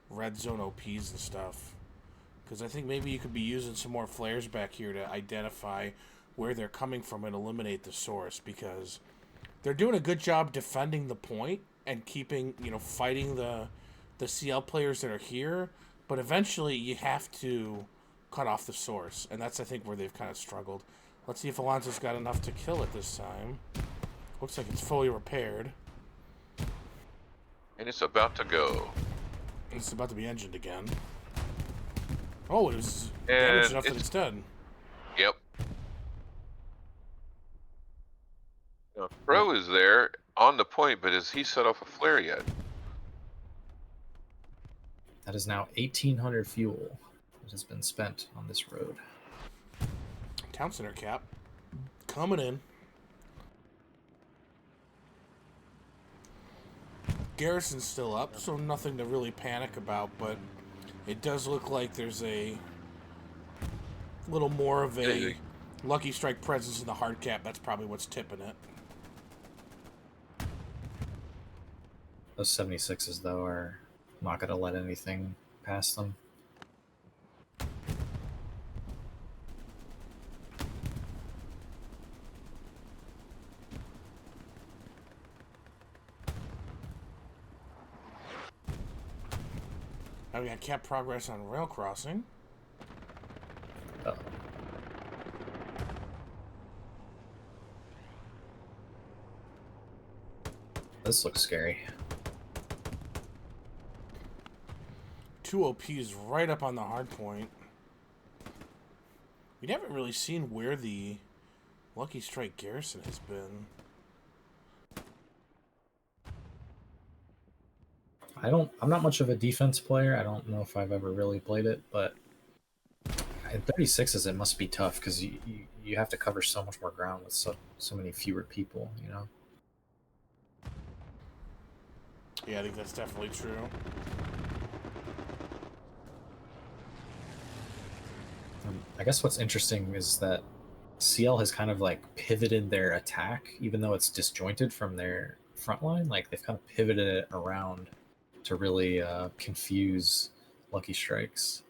red zone OPs and stuff. Because I think maybe you could be using some more flares back here to identify where they're coming from and eliminate the source. Because they're doing a good job defending the point and keeping, you know, fighting the CL players that are here. But eventually you have to cut off the source. And that's, I think, where they've kind of struggled. Let's see if Alonso's got enough to kill it this time. Looks like it's fully repaired. And it's about to go. It's about to be engined again. Oh, it was damaged enough that it's dead. Yep. Now, Crow is there on the point, but has he set off a flare yet? That is now 1,800 fuel that has been spent on this road. Town Center cap. Coming in. Garrison's still up, so nothing to really panic about, but it does look like there's a little more of a Lucky Strike presence in the hard cap. That's probably what's tipping it. Those 76s, though, are not going to let anything past them. We got cap progress on rail crossing. Oh. This looks scary. 2 OPs right up on the hard point. We haven't really seen where the Lucky Strike garrison has been. I'm not much of a defense player. I don't know if I've ever really played it, but in 36s it must be tough because you have to cover so much more ground with so many fewer people, you know? Yeah, I think that's definitely true. I guess what's interesting is that CL has kind of like pivoted their attack, even though it's disjointed from their front line. Like they've kind of pivoted it around to really confuse Lucky Strikes,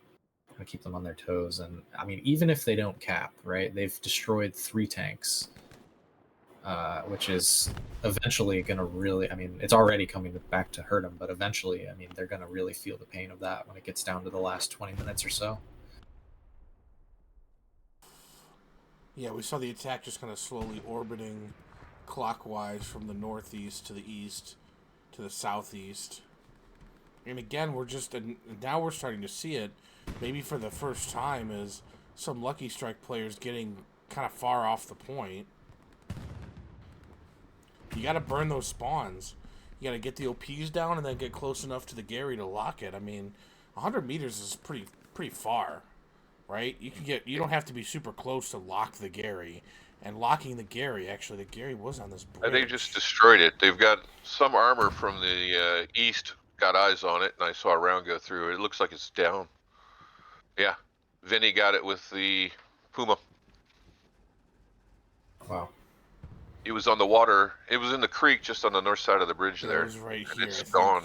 to keep them on their toes. And I mean, even if they don't cap, right, they've destroyed 3 tanks, which is eventually going to really, I mean, it's already coming back to hurt them, but eventually, I mean, they're going to really feel the pain of that when it gets down to the last 20 minutes or so. Yeah, we saw the attack just kind of slowly orbiting clockwise from the northeast to the east to the southeast. And again, now we're starting to see it, maybe for the first time, is some Lucky Strike players getting kind of far off the point. You got to burn those spawns. You got to get the OPs down and then get close enough to the Gary to lock it. I mean, 100 meters is pretty far, right? You don't have to be super close to lock the Gary. And locking the Gary, actually, the Gary was on this bridge. They just destroyed it. They've got some armor from the east, got eyes on it, and I saw a round go through it. It looks like it's down. Yeah, Vinny got it with the Puma. Wow. It was on the water. It was in the creek just on the north side of the bridge there. It was right and here. it's gone.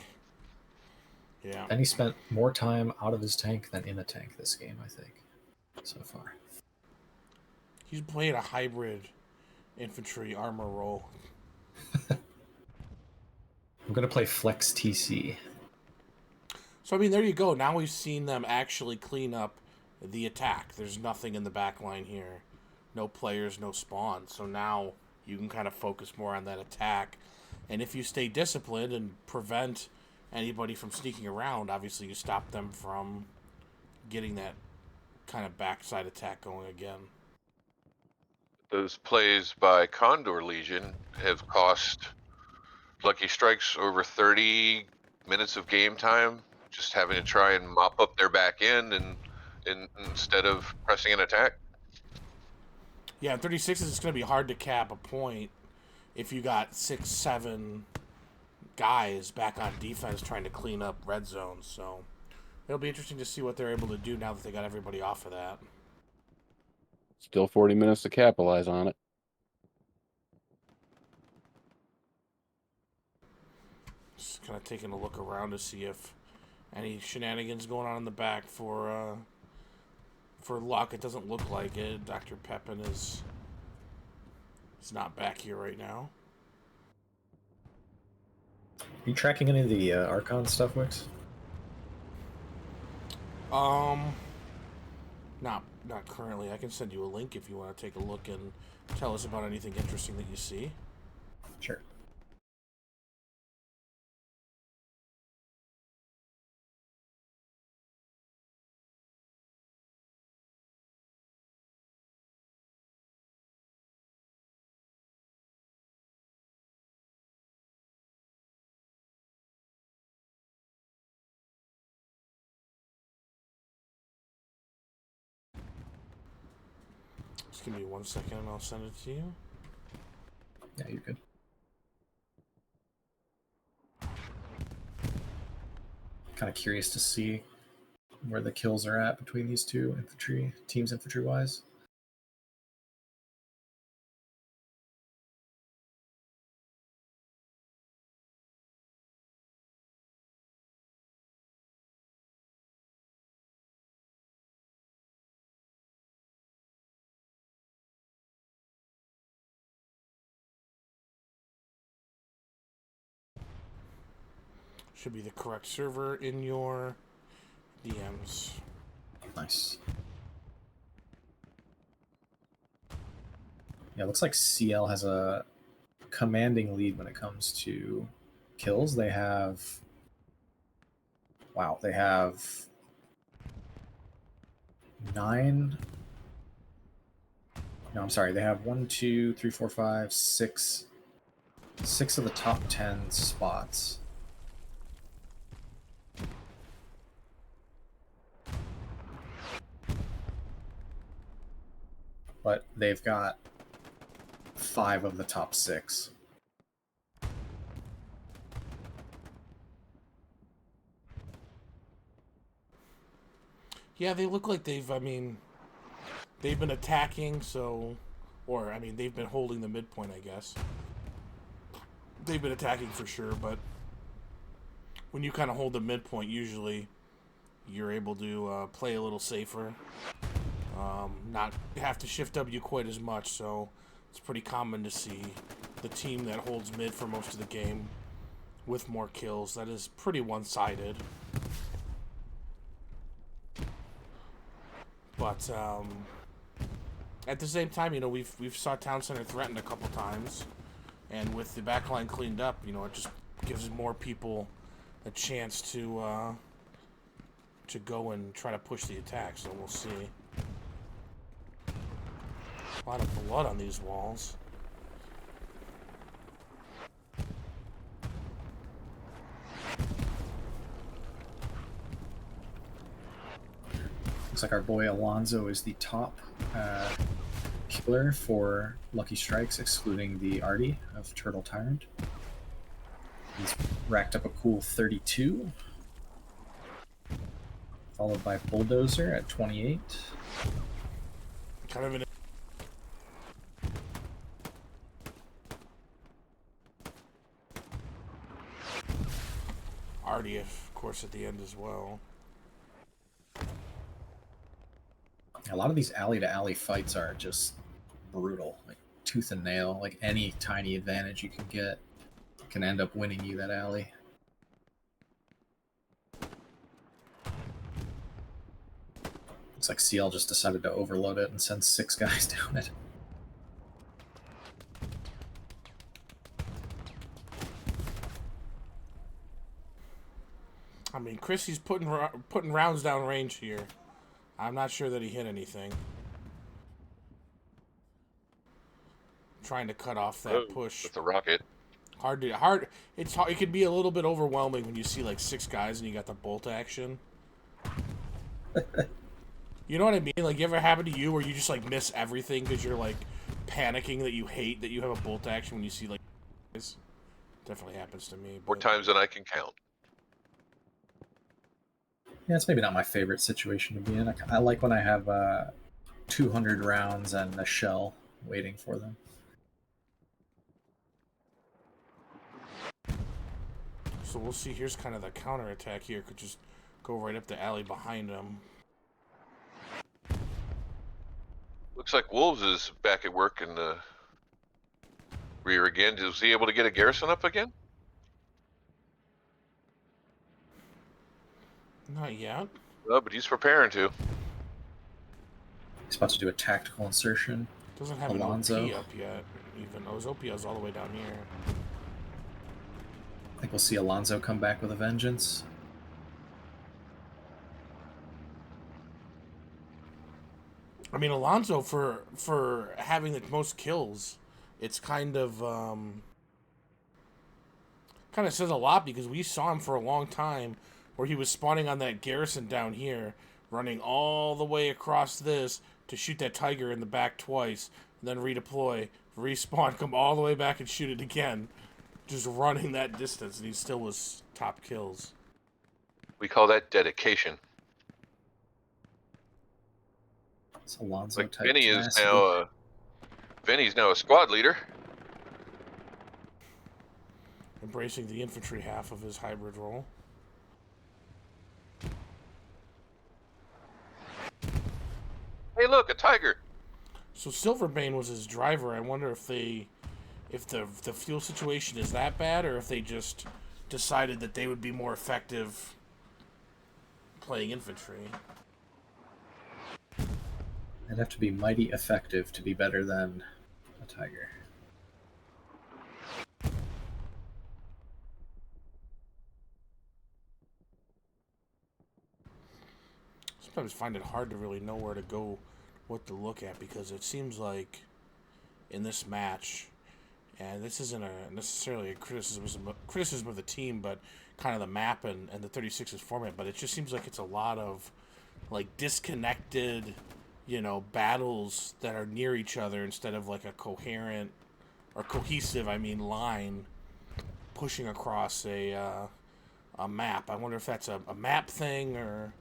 Yeah. And he spent more time out of his tank than in a tank this game, I think, so far. He's playing a hybrid infantry armor role. I'm going to play Flex TC. So, I mean, there you go. Now we've seen them actually clean up the attack. There's nothing in the back line here. No players, no spawn. So now you can kind of focus more on that attack. And if you stay disciplined and prevent anybody from sneaking around, obviously you stop them from getting that kind of backside attack going again. Those plays by Condor Legion have cost Lucky Strikes over 30 minutes of game time, just having to try and mop up their back end and instead of pressing an attack. Yeah, in 36 it's going to be hard to cap a point if you got 6, 7 guys back on defense trying to clean up red zones. So it'll be interesting to see what they're able to do now that they got everybody off of that. Still 40 minutes to capitalize on it. Just kind of taking a look around to see if any shenanigans going on in the back for Luck. It doesn't look like it. Dr. Pepin is not back here right now. Are you tracking any of the Archon stuff, Wix? Not currently. I can send you a link if you want to take a look and tell us about anything interesting that you see. Sure. Just give me 1 second and I'll send it to you. Yeah, you're good. Kind of curious to see where the kills are at between these two infantry teams, infantry-wise. Should be the correct server in your DMs. Nice. Yeah, it looks like CL has a commanding lead when it comes to kills. They have... Wow, they have 9... No, I'm sorry. They have 1, 2, 3, 4, 5, 6... 6 of the top 10 spots. But they've got 5 of the top 6. Yeah, they look like they've been attacking, so... Or, they've been holding the midpoint, I guess. They've been attacking for sure, but when you kind of hold the midpoint, usually you're able to play a little safer. Not have to shift W quite as much, so it's pretty common to see the team that holds mid for most of the game with more kills. That is pretty one-sided. But at the same time, we've saw Town Center threatened a couple times, and with the backline cleaned up, it just gives more people a chance to go and try to push the attack. So we'll see. A lot of blood on these walls. Looks like our boy Alonzo is the top killer for Lucky Strikes, excluding the Artie of Turtle Tyrant. He's racked up a cool 32, followed by Bulldozer at 28. Kind of an... Artie, of course, at the end as well. A lot of these alley-to-alley fights are just brutal, like tooth and nail. Like any tiny advantage you can get can end up winning you that alley. Looks like CL just decided to overload it and send 6 guys down it. Chrissy's putting rounds down range here. I'm not sure that he hit anything. Trying to cut off that push with the rocket. It could be a little bit overwhelming when you see like 6 guys and you got the bolt action. You know what I mean? Like, you ever happen to you where you just like miss everything because you're like panicking that you hate that you have a bolt action when you see like guys? Definitely happens to me. More times than I can count. Yeah, it's maybe not my favorite situation to be in. I like when I have 200 rounds and a shell waiting for them. So we'll see. Here's kind of the counterattack here. Could just go right up the alley behind him. Looks like Wolves is back at work in the rear again. Was he able to get a garrison up again? Not yet. No, but he's preparing to. He's about to do a tactical insertion. Doesn't have Alonzo. an OP up yet, even. Oh, his OP is all the way down here. I think we'll see Alonzo come back with a vengeance. Alonzo, for having the most kills, it's kind of says a lot, because we saw him for a long time where he was spawning on that garrison down here, running all the way across this to shoot that tiger in the back twice, and then redeploy, respawn, come all the way back and shoot it again. Just running that distance, and he still was top kills. We call that dedication. It's Alonzo Like type Benny is tenacity. now Benny's now a squad leader. Embracing the infantry half of his hybrid role. Hey, look, a tiger. So Silverbane was his driver. I wonder if the fuel situation is that bad, or if they just decided that they would be more effective playing infantry. I'd have to be mighty effective to be better than a tiger. Sometimes find it hard to really know where to go, what to look at, because it seems like in this match, and this isn't necessarily a criticism of the team, but kind of the map and the 36's format, but it just seems like it's a lot of like disconnected, battles that are near each other instead of like a coherent or cohesive, line pushing across a map. I wonder if that's a map thing or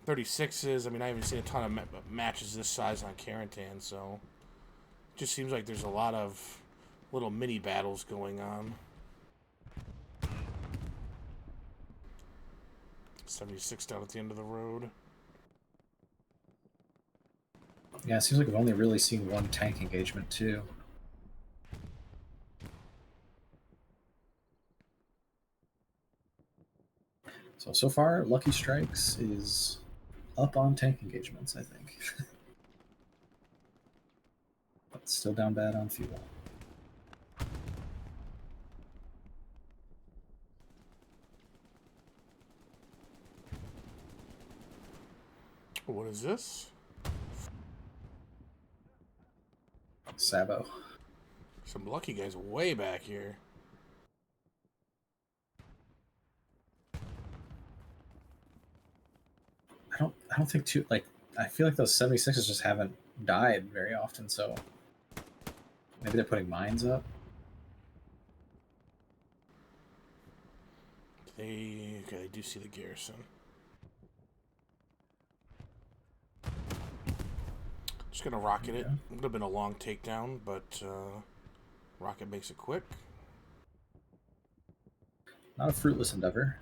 36s. I haven't seen a ton of matches this size on Carentan, so it just seems like there's a lot of little mini battles going on. 76 down at the end of the road. Yeah, it seems like we've only really seen one tank engagement too. So far, Lucky Strikes is up on tank engagements, I think. But still down bad on fuel. What is this? Sabo. Some lucky guys way back here. I don't think I feel like those 76s just haven't died very often, so maybe they're putting mines up. Okay, I do see the garrison. Just gonna rocket it. Would have been a long takedown, but rocket makes it quick. Not a fruitless endeavor.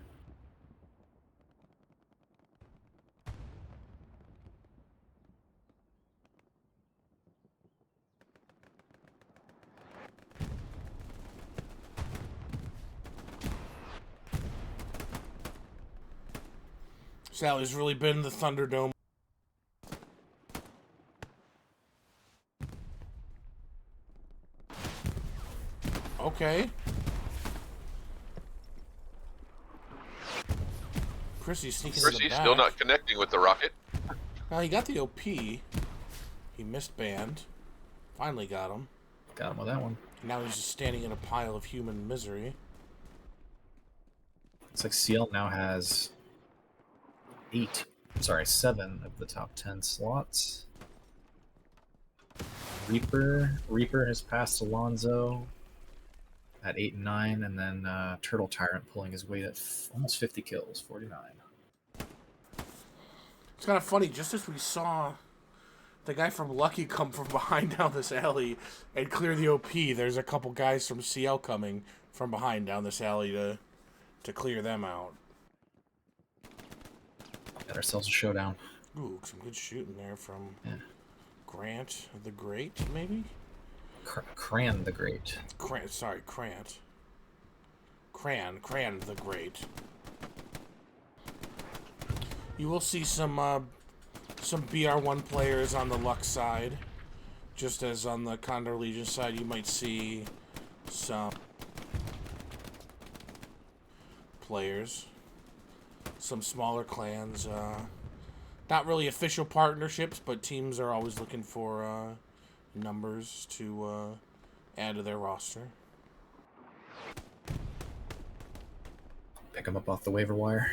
Sally's really been the Thunderdome. Okay. Chrissy's sneaking in the back. Still not connecting with the rocket. Now he got the OP. He missed band. Finally got him. Got him with that one. Now he's just standing in a pile of human misery. It's like CL now has 7 of the top 10 slots. Reaper has passed Alonzo at 8 and 9, and then Turtle Tyrant pulling his weight at almost 50 kills, 49. It's kind of funny, just as we saw the guy from Lucky come from behind down this alley and clear the OP, there's a couple guys from CL coming from behind down this alley to clear them out. Got ourselves a showdown. Ooh, some good shooting there from Grant the Great, maybe? Cran the Great. Crant. Cran the Great. You will see some BR1 players on the Lux side, just as on the Condor Legion side you might see some players, some smaller clans, not really official partnerships, but teams are always looking for numbers to add to their roster. Pick them up off the waiver wire.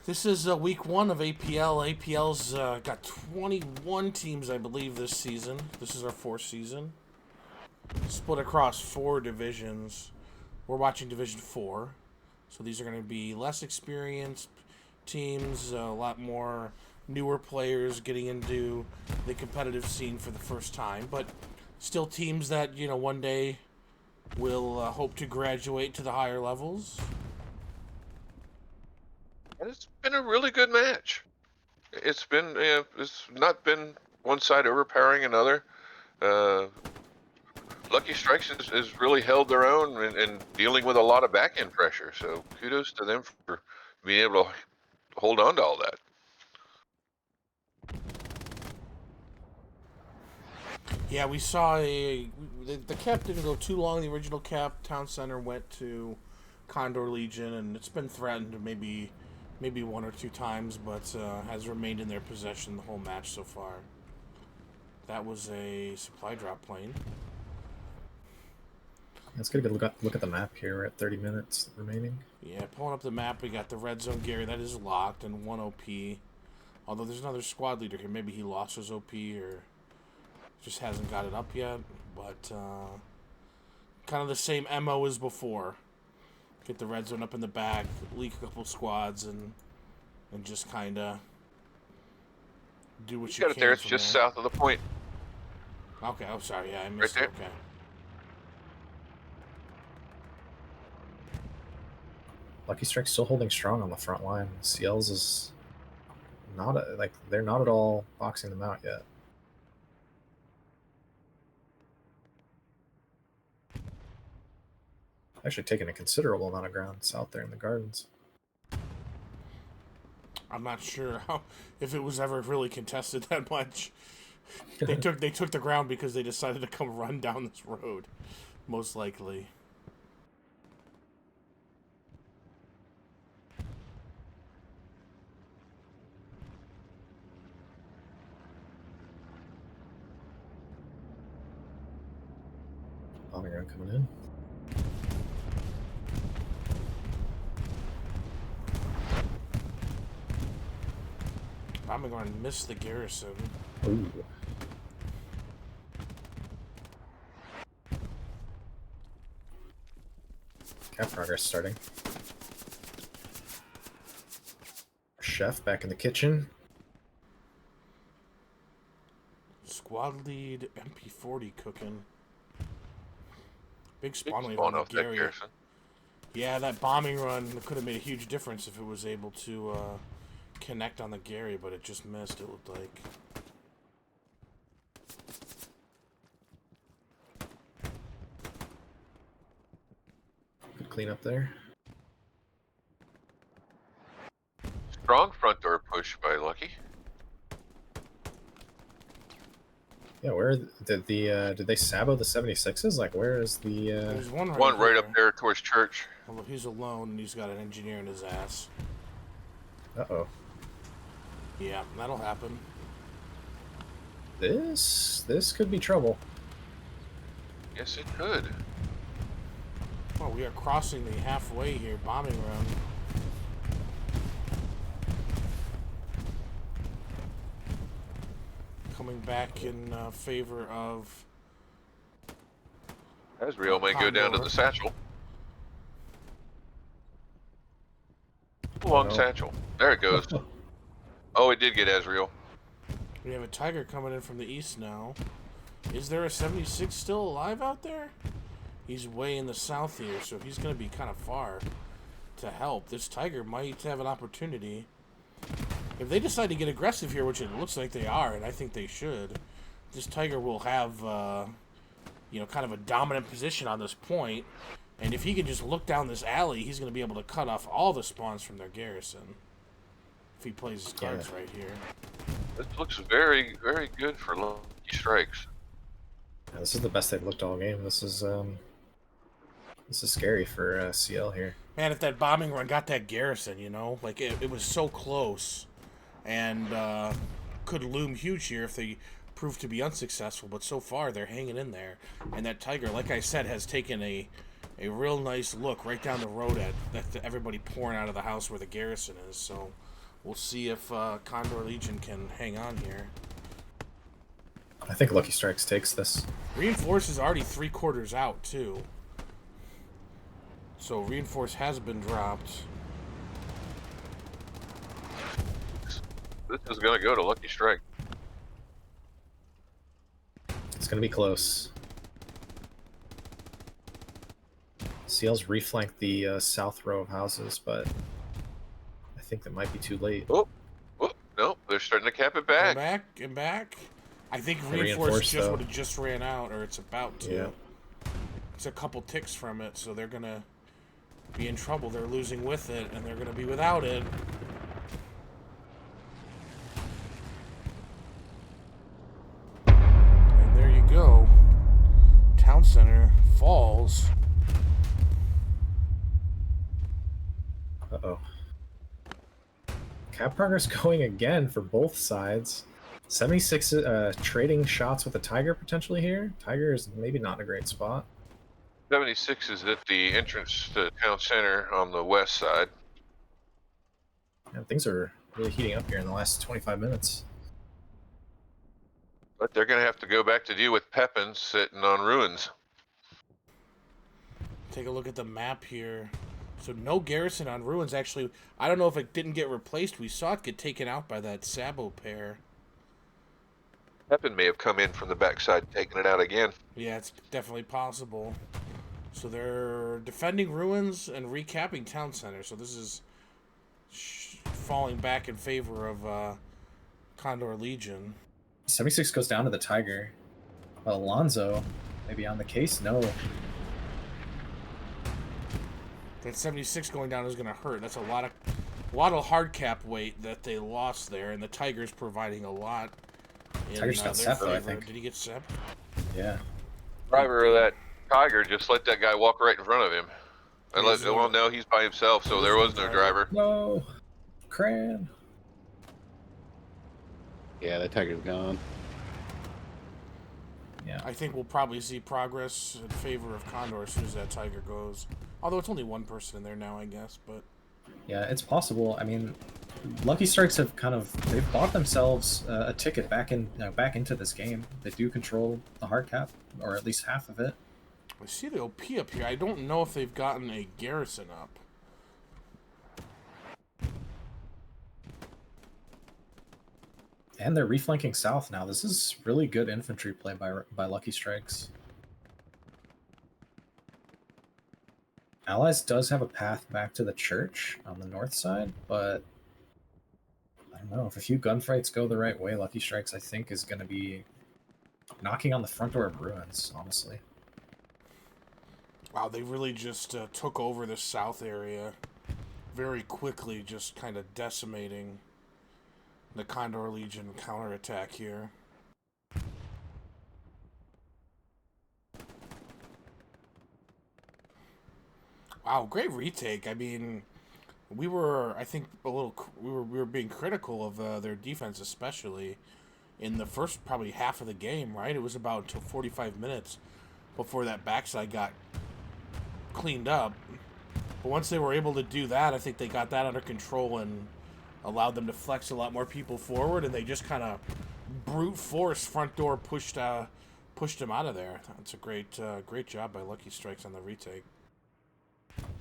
This is week 1 of APL. APL's got 21 teams, I believe, this season. This is our 4th season. Split across 4 divisions. We're watching Division 4. So these are going to be less experienced teams, a lot more newer players getting into the competitive scene for the first time. But still teams that, one day will hope to graduate to the higher levels. It's been a really good match. It's not been one side overpowering another. Lucky Strikes has really held their own and dealing with a lot of back end pressure. So kudos to them for being able to hold on to all that. Yeah, we saw the cap didn't go too long. The original cap, Town Center went to Condor Legion, and it's been threatened maybe one or two times, but has remained in their possession the whole match so far. That was a supply drop plane. Let's get a good look at the map here. We're at 30 minutes remaining. Yeah, pulling up the map, we got the red zone Gary. That is locked, and 1 OP. Although there's another squad leader here. Maybe he lost his OP or just hasn't got it up yet. But kind of the same MO as before. Get the red zone up in the back, leak a couple squads, and just kind of do what you can. Got it there. It's just south of the point. Okay, I'm sorry. Yeah, I missed it. Okay. Lucky Strike's still holding strong on the front line. CL's is not they're not at all boxing them out yet. Actually taking a considerable amount of ground south there in the gardens. I'm not sure if it was ever really contested that much. They took the ground because they decided to come run down this road, most likely. Bombing run coming in. I'm going to miss the garrison. Ooh. Cap progress starting. Chef back in the kitchen. Squad lead MP40 cooking. Big Big spawn wave spawn on off the that Gary. garrison. Yeah, that bombing run could have made a huge difference if it was able to connect on the Gary, but it just missed, it looked like. Good cleanup there. Strong front door push by Lucky. Yeah, where did they sabo the 76s? Like, where is the There's one right One right here. up there towards church. Although he's alone and he's got an engineer in his ass. Uh-oh. Yeah, that'll happen. This could be trouble. Yes, it could. Well, we are crossing the halfway here, bombing run. Coming back in favor of... Asriel may go down to the satchel. Long satchel. There it goes. Oh, it did get Asriel. We have a Tiger coming in from the east now. Is there a 76 still alive out there? He's way in the south here, so he's going to be kind of far to help. This Tiger might have an opportunity. If they decide to get aggressive here, which it looks like they are, and I think they should, this Tiger will have, kind of a dominant position on this point. And if he can just look down this alley, he's going to be able to cut off all the spawns from their garrison. If he plays his cards right here. This looks very, very good for Lucky Strikes. Yeah, this is the best they've looked all game. This is scary for CL here. Man, if that bombing run got that garrison, like it was so close, and could loom huge here if they prove to be unsuccessful. But so far, they're hanging in there, and that Tiger, like I said, has taken a real nice look right down the road at everybody pouring out of the house where the garrison is. So we'll see if Condor Legion can hang on here. I think Lucky Strikes takes this. Reinforce is already 3/4 out too. So Reinforce has been dropped. This is going to go to Lucky Strike. It's going to be close. CL's reflanked the south row of houses, but I think that might be too late. Oh, no, they're starting to cap it back. And back. I think Reinforce, Reinforce just though. would have just ran out, or it's about to. Yeah. it's a couple ticks from it, so they're gonna be in trouble. They're losing with it, and they're gonna be without it. And there you go. Town Center falls. Uh-oh. Cap progress going again for both sides. 76 trading shots with the Tiger potentially here. Tiger is maybe not in a great spot. 76 is at the entrance to town center on the west side. And things are really heating up here in the last 25 minutes. But they're going to have to go back to deal with Pepin sitting on ruins. Take a look at the map here. So no garrison on ruins. Actually, I don't know if it didn't get replaced. We saw it get taken out by that Sabo pair. Pepin may have come in from the backside and taken it out again. Yeah, it's definitely possible. So they're defending ruins and recapping town center. So this is falling back in favor of Condor Legion. 76 goes down to the Tiger. Alonzo maybe on the case. No. That 76 going down is going to hurt. That's a lot of hard cap weight that they lost there, and the Tiger's providing a lot. Tiger's got Sep, though, I think. Did he get Sep? Yeah. Driver of that Tiger just let that guy walk right in front of him. Well, no, he's by himself, so there was no driver. No. Cran. Yeah, that Tiger's gone. Yeah. I think we'll probably see progress in favor of Condor as soon as that Tiger goes. Although it's only one person in there now, I guess, but... Yeah, it's possible. I mean, Lucky Strikes have they've bought themselves a ticket back into this game. They do control the hard cap, or at least half of it. I see the OP up here. I don't know if they've gotten a garrison up. And they're reflanking south now. This is really good infantry play by Lucky Strikes. Allies does have a path back to the church on the north side, but I don't know. If a few gunfights go the right way, Lucky Strikes, I think, is going to be knocking on the front door of ruins, honestly. Wow, they really just took over the south area very quickly, just kind of decimating the Condor Legion counterattack here. Wow, great retake. I mean, we were being critical of their defense, especially in the first probably half of the game, right? It was about until 45 minutes before that backside got cleaned up. But once they were able to do that, I think they got that under control and allowed them to flex a lot more people forward, and they just kind of brute force front door pushed them out of there. That's a great job by Lucky Strikes on the retake.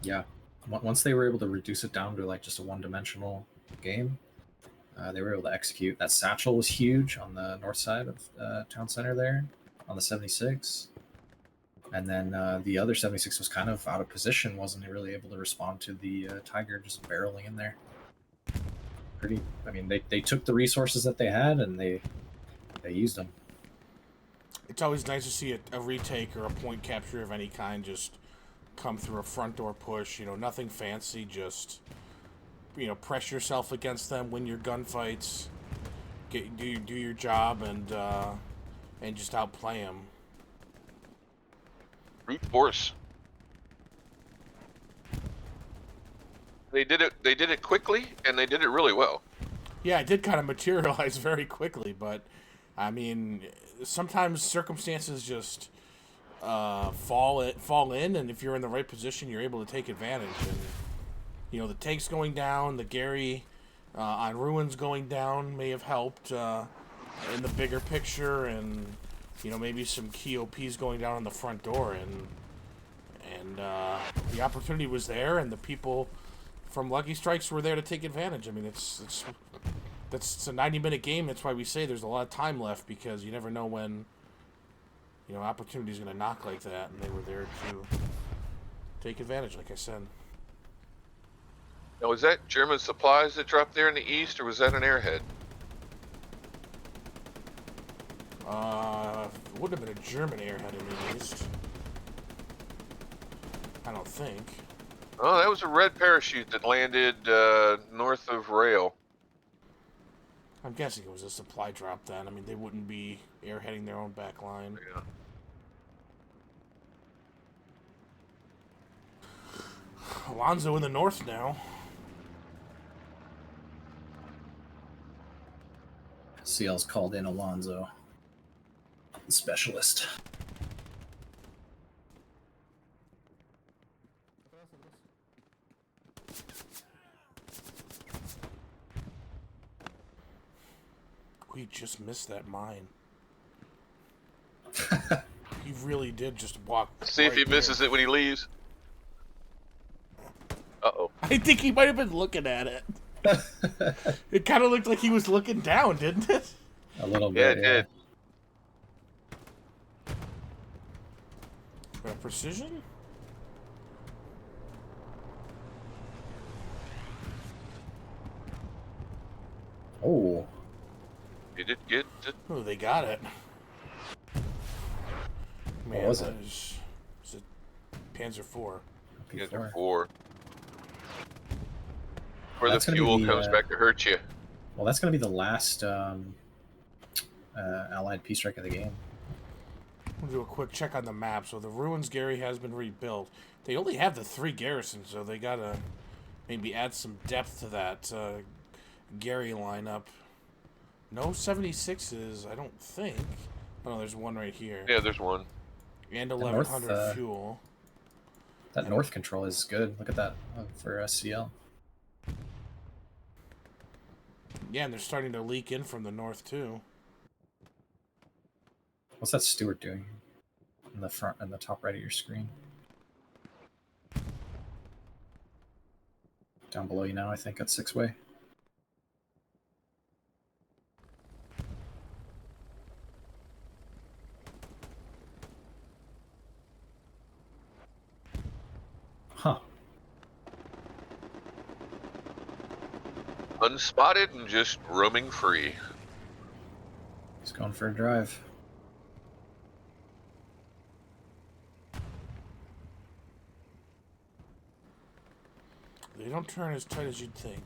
Yeah, once they were able to reduce it down to like just a one-dimensional game, they were able to execute. That satchel was huge on the north side of town center there on the 76. And then the other 76 was kind of out of position, wasn't really able to respond to the Tiger just barreling in there. I mean, they took the resources that they had and they used them. It's always nice to see a retake or a point capture of any kind just come through a front door push. You know, nothing fancy, just, you know, press yourself against them, win your gunfights, do your job, and just outplay them. Brute force. They did it quickly, and they did it really well. Yeah, it did kind of materialize very quickly, but I mean, sometimes circumstances just fall in, and if you're in the right position, you're able to take advantage. And you know, the tanks going down, the Gary on ruins going down may have helped in the bigger picture, and you know, maybe some key OPs going down on the front door, and the opportunity was there, and the people from Lucky Strikes were there to take advantage. I mean, it's a 90-minute game. That's why we say there's a lot of time left, because you never know when, you know, opportunity's going to knock like that, and they were there to take advantage, like I said. Now, was that German supplies that dropped there in the east, or was that an airhead? It would have been a German airhead in the east. I don't think. Oh, that was a red parachute that landed north of rail. I'm guessing it was a supply drop then. I mean, they wouldn't be airheading their own back line. Yeah. Alonso in the north now. CL's called in Alonso, specialist. We just missed that mine. He really did just walk. See if he misses it when he leaves. Uh-oh. I think he might have been looking at it. It kind of looked like he was looking down, didn't it? A little Yeah, bit. it did. Precision? Oh, He did get it. Oh, they got it. Man, was that it? was it Panzer IV. Get P4. 4. Where That's the gonna be fuel the, comes back to hurt you. Well, that's going to be the last Allied peace strike of the game. We'll do a quick check on the map. So the ruins Gary has been rebuilt. They only have the 3 garrisons, so they gotta maybe add some depth to that Gary lineup. No 76s, I don't think. Oh, no, there's one right here. Yeah, there's one. And north, 1100 fuel. That north control is good. Look at that for SCL. Yeah, and they're starting to leak in from the north too. What's that Stewart doing in the front and the top right of your screen? Down below you now, I think, at 6-way. Huh. Unspotted and just roaming free. He's going for a drive. They don't turn as tight as you'd think.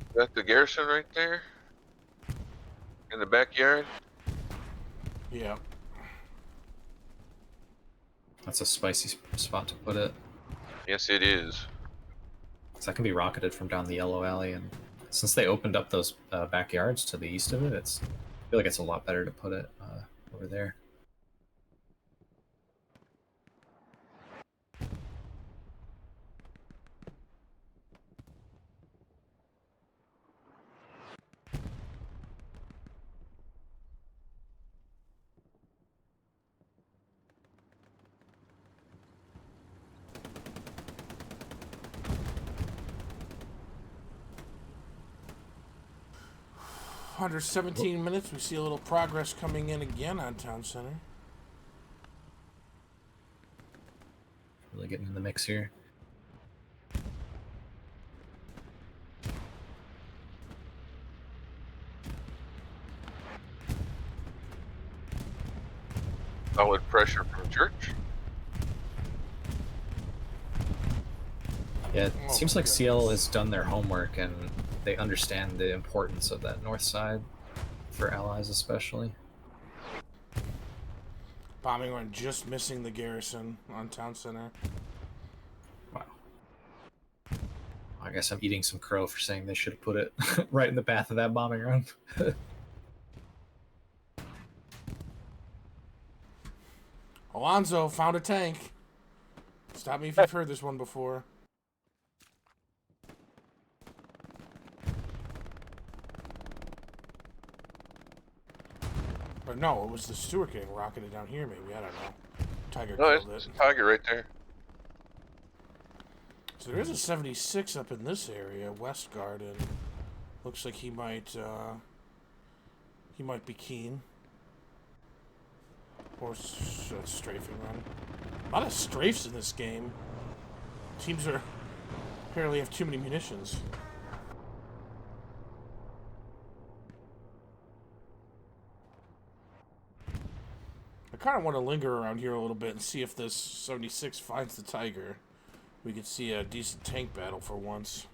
Is that the garrison right there? In the backyard? Yeah. That's a spicy spot to put it. Yes, it is. So that can be rocketed from down the yellow alley, and since they opened up those backyards to the east of it, I feel like it's a lot better to put it over there. Under 17 minutes, we see a little progress coming in again on Town Center. Really getting in the mix here. Solid pressure from Church. Yeah, it Oh seems my like CL has done their homework and they understand the importance of that north side for allies especially. Bombing run just missing the garrison on Town Center. Wow. I guess I'm eating some crow for saying they should have put it right in the path of that bombing run. Alonso found a tank. Stop me if you've heard this one before. But no, it was the Stewart getting rocketed down here, maybe. I don't know. Tiger No, killed it's it. a Tiger right there. So there is a 76 up in this area, West Garden. Looks like he might be keen. Or strafing run. A lot of strafes in this game. Teams are apparently have too many munitions. I kind of want to linger around here a little bit and see if this 76 finds the Tiger. We could see a decent tank battle for once.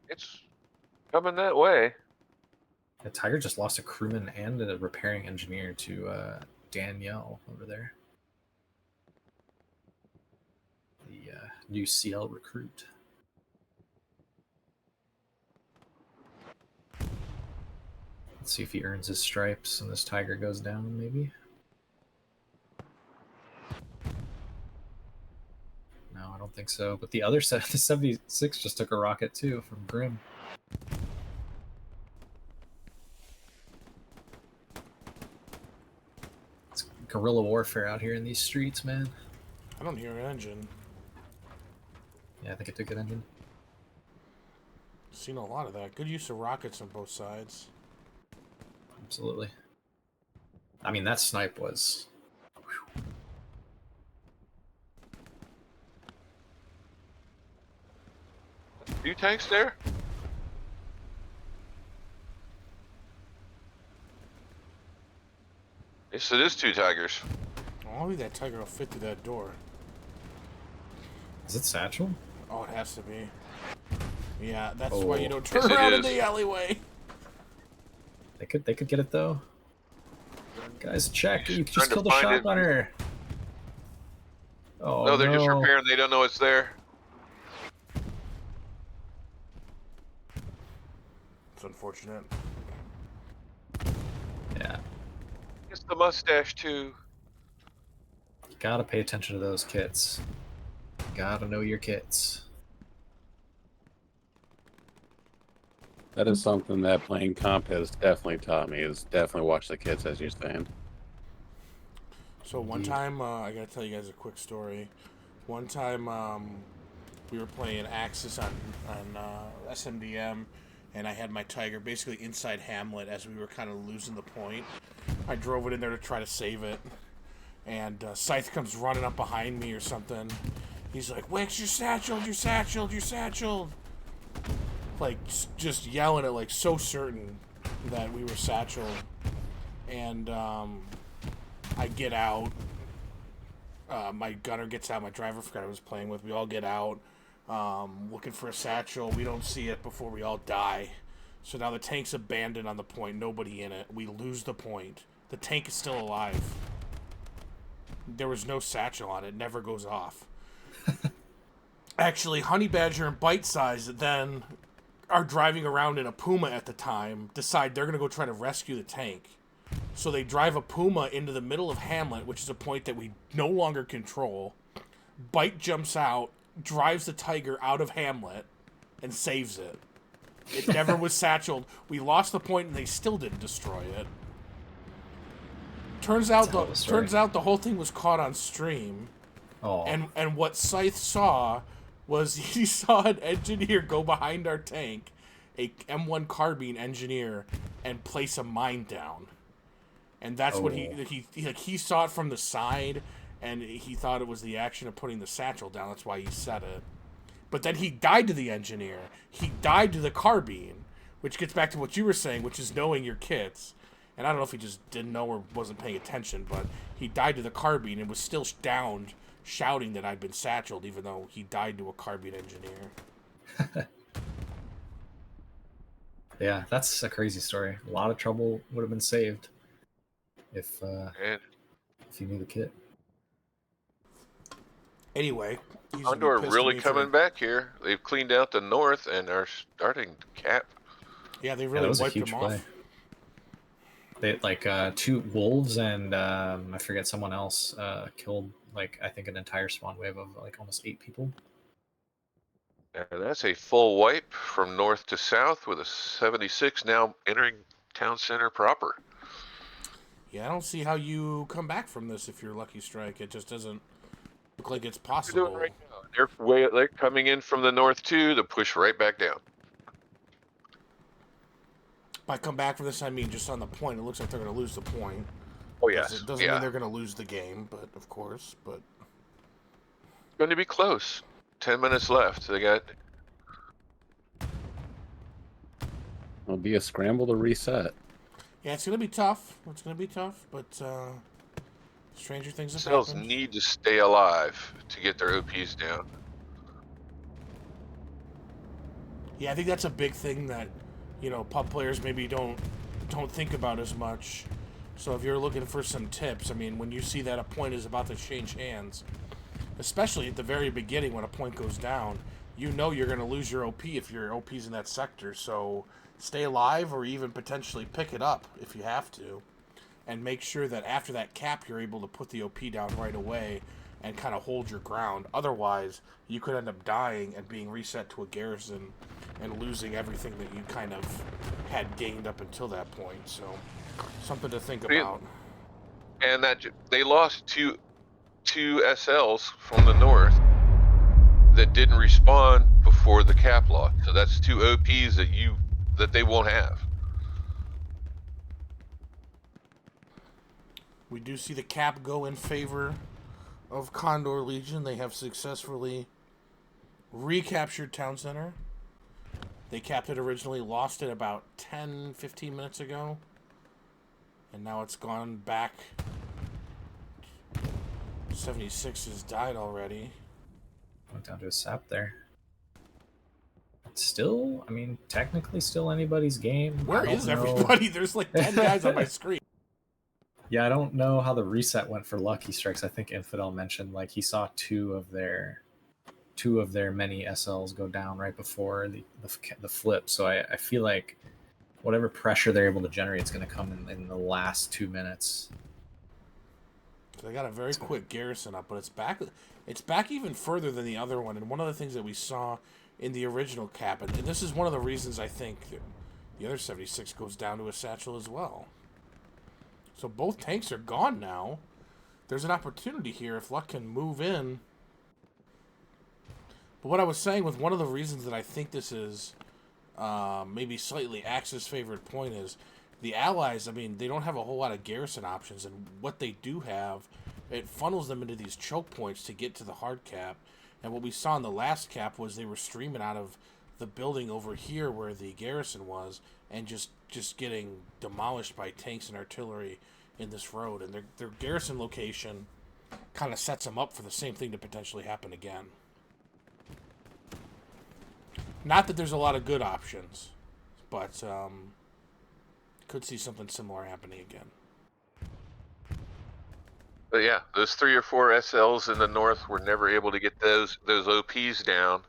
It's coming that way. The Tiger just lost a crewman and a repairing engineer to Danielle over there. The new CL recruit. Let's see if he earns his stripes and this Tiger goes down, maybe. No, I don't think so. But the other set, the 76 just took a rocket too from Grim. It's guerrilla warfare out here in these streets, man. I don't hear an engine. Yeah, I think it took an engine. Seen a lot of that. Good use of rockets on both sides. Absolutely. I mean, that snipe was... Whew. Few tanks there? Yes, it is 2 Tigers. Oh, maybe that Tiger will fit through that door. Is it Satchel? Oh, it has to be. Yeah, that's Oh. why you don't turn Yes, it around in is. the alleyway. They could get it though. Guys, check. He's You trying just to killed a find shot it. gunner. Oh No, they're just repairing. They don't know it's there. It's unfortunate. Yeah, It's the mustache too. you gotta pay attention to those kits. Gotta know your kits. That is something that playing comp has definitely taught me. Is definitely watch the kits as you stand. So one Indeed. time, I gotta tell you guys a quick story. One time, we were playing Axis on SMDM, and I had my Tiger basically inside Hamlet as we were kind of losing the point. I drove it in there to try to save it, and Scythe comes running up behind me or something. He's like, "Wix, you're satcheled, you're satcheled, you're satcheled." Like, just yelling it, like, so certain that we were satcheled. And, I get out. My gunner gets out. My driver forgot I was playing with. We all get out, looking for a satchel. We don't see it before we all die. So now the tank's abandoned on the point. Nobody in it. We lose the point. The tank is still alive. There was no satchel on it. Never goes off. Actually, Honey Badger and Bite Size then are driving around in a Puma at the time. Decide they're going to go try to rescue the tank. So they drive a Puma into the middle of Hamlet, which is a point that we no longer control. Bite jumps out, drives the Tiger out of Hamlet, and saves it. It never was satcheled. We lost the point, and they still didn't destroy it. Turns out the whole thing was caught on stream. Oh, And what Scythe saw was he saw an engineer go behind our tank, a M1 carbine engineer, and place a mine down. And that's what he saw it from the side, and he thought it was the action of putting the satchel down. That's why he said it. But then he died to the engineer. He died to the carbine, which gets back to what you were saying, which is knowing your kits. And I don't know if he just didn't know or wasn't paying attention, but he died to the carbine and was still downed, shouting that I'd been satcheled, even though he died to a carbine engineer. yeah, that's a crazy story. A lot of trouble would have been saved if you knew the kit. Anyway, he's gonna be Condor pissed at really me for- coming back here. They've cleaned out the north and are starting to cap. Yeah, they Yeah, really that was a wiped huge him play. off. They like 2 wolves and I forget someone else killed like I think an entire spawn wave of like almost 8 people. And that's a full wipe from north to south with a 76 now entering town center proper. Yeah, I don't see how you come back from this if you're Lucky Strike. It just doesn't look like it's They're possible. doing right now. They're coming in from the north too to push right back down. By come back from this, I mean just on the point. It looks like they're going to lose the point. Oh yes, Doesn't mean they're going to lose the game, but of course, but going to be close. 10 minutes left. They got. It'll be a scramble to reset. yeah, it's going to be tough. It's going to be tough, but stranger things have Cells happened. need to stay alive to get their OPs down. Yeah, I think that's a big thing that, pub players maybe don't think about as much. So if you're looking for some tips, I mean, when you see that a point is about to change hands, especially at the very beginning when a point goes down, you know you're going to lose your OP if your OP's in that sector. So stay alive or even potentially pick it up if you have to. And make sure that after that cap, you're able to put the OP down right away and kind of hold your ground. Otherwise, you could end up dying and being reset to a garrison and losing everything that you kind of had gained up until that point. So, something to think about. And that they lost two SLs from the north that didn't respawn before the cap loss. So that's 2 OPs that they won't have. We do see the cap go in favor of Condor Legion. They have successfully recaptured Town Center. They capped it originally, lost it about 10, 15 minutes ago. And now it's gone back. 76 has died already. Went down to a sap there. Still, I mean, technically still anybody's game. Where is everybody? There's like 10 guys on my screen. Yeah, I don't know how the reset went for Lucky Strikes. I think Infidel mentioned like he saw two of their many SLs go down right before the flip. So I feel like whatever pressure they're able to generate is going to come in the last 2 minutes. So they got a very quick garrison up, but it's back. It's back even further than the other one. And one of the things that we saw in the original cap, and this is one of the reasons I think the other 76 goes down to a satchel as well. So both tanks are gone now. There's an opportunity here if Luck can move in. But what I was saying with one of the reasons that I think this is maybe slightly Axe's favorite point is the Allies, I mean, they don't have a whole lot of garrison options, and what they do have, it funnels them into these choke points to get to the hard cap. And what we saw in the last cap was they were streaming out of the building over here where the garrison was and just getting demolished by tanks and artillery in this road. And their garrison location kind of sets them up for the same thing to potentially happen again. Not that there's a lot of good options, but could see something similar happening again. But yeah, those 3 or 4 SLs in the north were never able to get those OPs down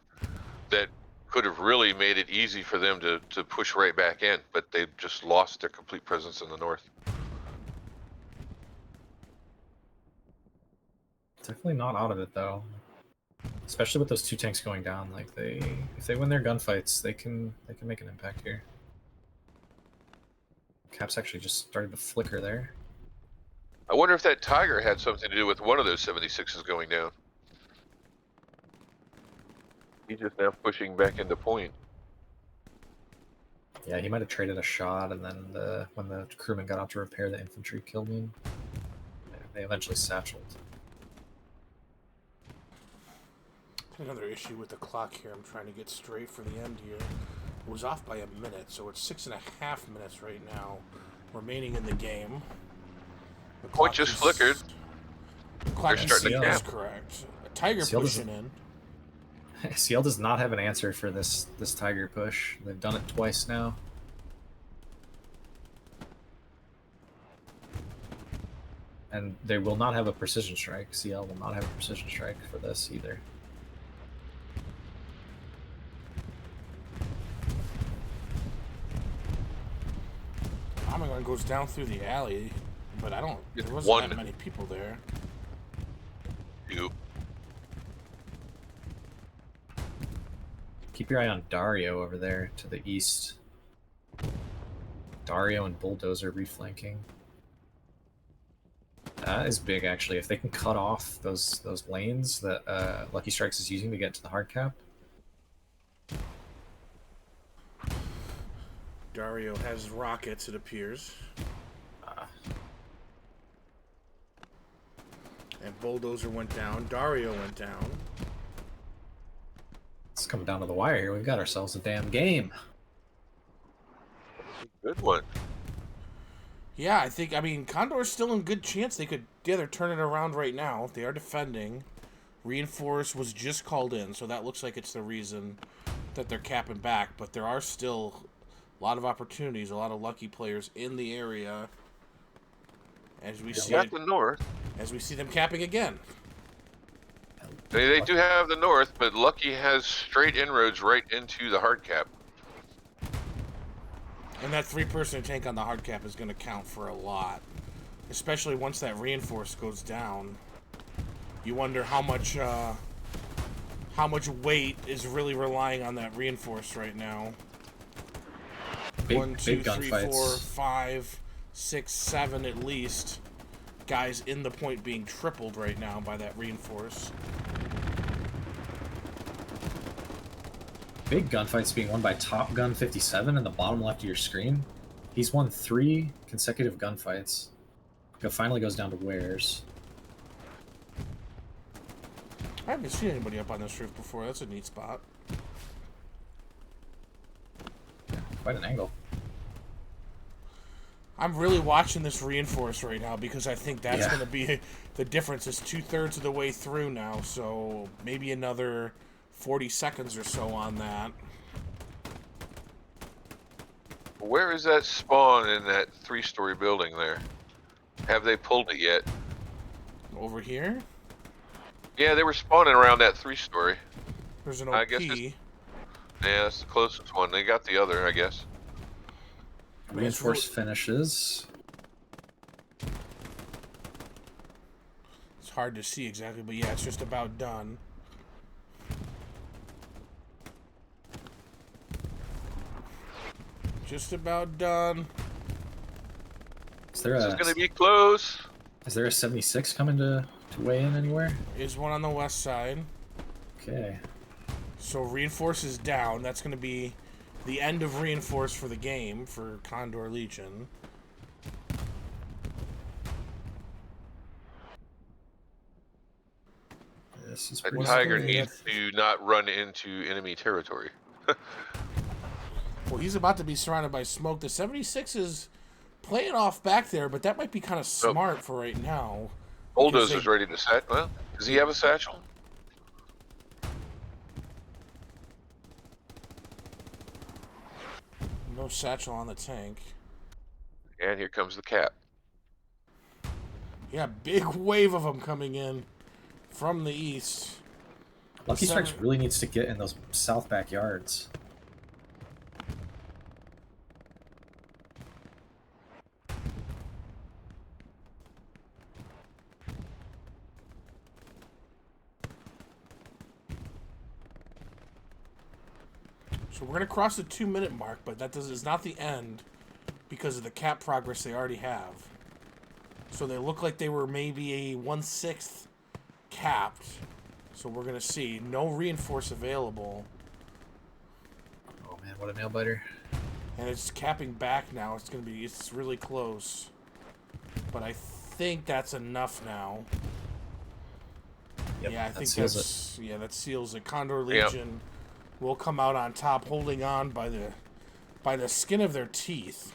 that could have really made it easy for them to push right back in, but they just lost their complete presence in the north. Definitely not out of it though. Especially with those 2 tanks going down, like if they win their gunfights, they can make an impact here. Cap's actually just started to flicker there. I wonder if that Tiger had something to do with one of those 76s going down. He's just now pushing back into point. Yeah, he might have traded a shot, and then when the crewman got out to repair the infantry, killed him. They eventually satcheled. Another issue with the clock here. I'm trying to get straight for the end here. It was off by a minute, so it's 6.5 minutes right now remaining in the game. The Point just flickered. The clock They're starting to is cap. correct. A Tiger CL pushing in. CL does not have an answer for this Tiger push. They've done it twice now. And they will not have a precision strike. CL will not have a precision strike for this either. Amagon goes down through the alley, but there wasn't one. that many people there. 2. Keep your eye on Dario over there to the east. Dario and Bulldozer reflanking. That is big, actually. If they can cut off those lanes that Lucky Strikes is using to get to the hard cap. Dario has rockets, it appears. Bulldozer went down. Dario went down. It's coming down to the wire here. We've got ourselves a damn game. Good one. Yeah, I mean, Condor's still in good chance. They're turning it around right now. They are defending. Reinforce was just called in, so that looks like it's the reason that they're capping back. But there are still a lot of opportunities, a lot of lucky players in the area. As we see Got the north. as we see them capping again. They do have the north, but Lucky has straight inroads right into the hard cap. And that 3-person tank on the hard cap is going to count for a lot, especially once that reinforce goes down. You wonder how much weight is really relying on that reinforce right now. Big, 1, 2, big 3, 4, gunfights. 5, 6, 7 at least guys in the point being tripled right now by that reinforce. Big gunfights being won by Top Gun 57 in the bottom left of your screen. He's won 3 consecutive gunfights. It finally goes down to Wares. I haven't seen anybody up on this roof before. That's a neat spot. Quite an angle. I'm really watching this reinforce right now because I think that's Yeah. going to be the difference. Is 2/3 of the way through now, so maybe another 40 seconds or so on that. Where is that spawn in that 3-story building there? Have they pulled it yet? Over here, Yeah, they were spawning around that 3-story. there's an I OP. guess Yeah, that's the closest one. They got the other, I guess. Reinforce finishes. It's hard to see exactly, but yeah, it's just about done. Just about done. Is there This is a going to be close. 76 coming to weigh in anywhere? Is one on the west side. Okay. So reinforce is down. That's going to be the end of reinforce for the game for Condor Legion. This is That pretty Tiger scary. needs to not run into enemy territory. Well, he's about to be surrounded by smoke. The 76 is playing off back there, but that might be kind of smart for right now. Bulldozer's ready to set. Well, does he have a satchel? No satchel on the tank. And here comes the cap. Yeah, big wave of them coming in from the east. Lucky Strikes Seven- really needs to get in those south backyards. So we're going to cross the 2-minute mark, but that is not the end because of the cap progress they already have. So they look like they were maybe a 1/6 capped. So we're going to see no reinforce available. Oh man, what a nail biter. And it's capping back now. It's really close. But I think that's enough now. Yep, Yeah, I that think seals that seals it. Condor Legion will come out on top, holding on by the skin of their teeth.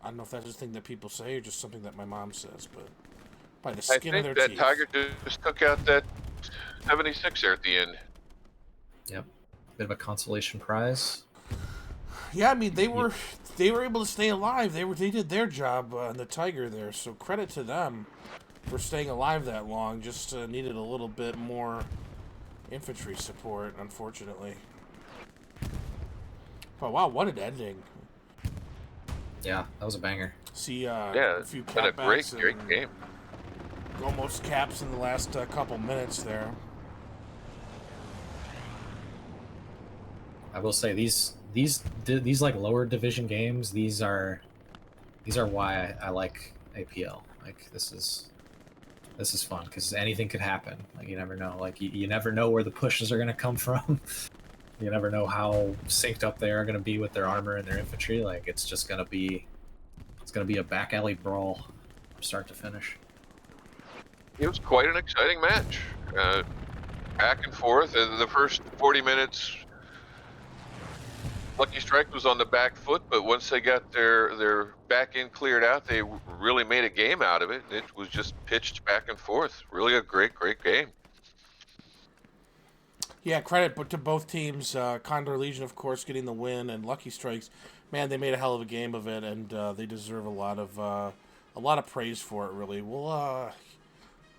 I don't know if that's a thing that people say or just something that my mom says, but by the I skin of think their that teeth. Tiger just took out that 76 there at the end. Yep. Bit of a consolation prize. Yeah, I mean they were able to stay alive. They did their job on the Tiger there. So credit to them for staying alive that long. Just needed a little bit more infantry support, unfortunately. But wow, what an ending! Yeah, that was a banger. See, Yeah, a it's few been a great capbacks and game. almost caps in the last couple minutes there. I will say these like lower division games. These are why I like APL. Like this is fun because anything could happen. Like you never know. Like you never know where the pushes are going to come from. You never know how synced up they are going to be with their armor and their infantry. Like it's going to be a back alley brawl. start to finish. It was quite an exciting match. Back and forth. The first 40 minutes, Lucky Strike was on the back foot, but once they got their back end cleared out, they really made a game out of it. It was just pitched back and forth. Really a great game. Yeah, credit but to both teams. Condor Legion, of course, getting the win, and Lucky Strikes. Man, they made a hell of a game of it, and they deserve a lot of praise for it. Really. Well,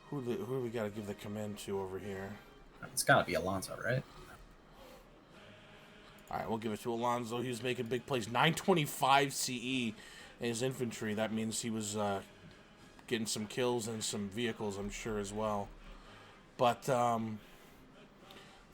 who do we got to give the command to over here? It's got to be Alonso, right? All right, we'll give it to Alonso. He was making big plays. 925 CE in his infantry. That means he was getting some kills and some vehicles, I'm sure, as well. But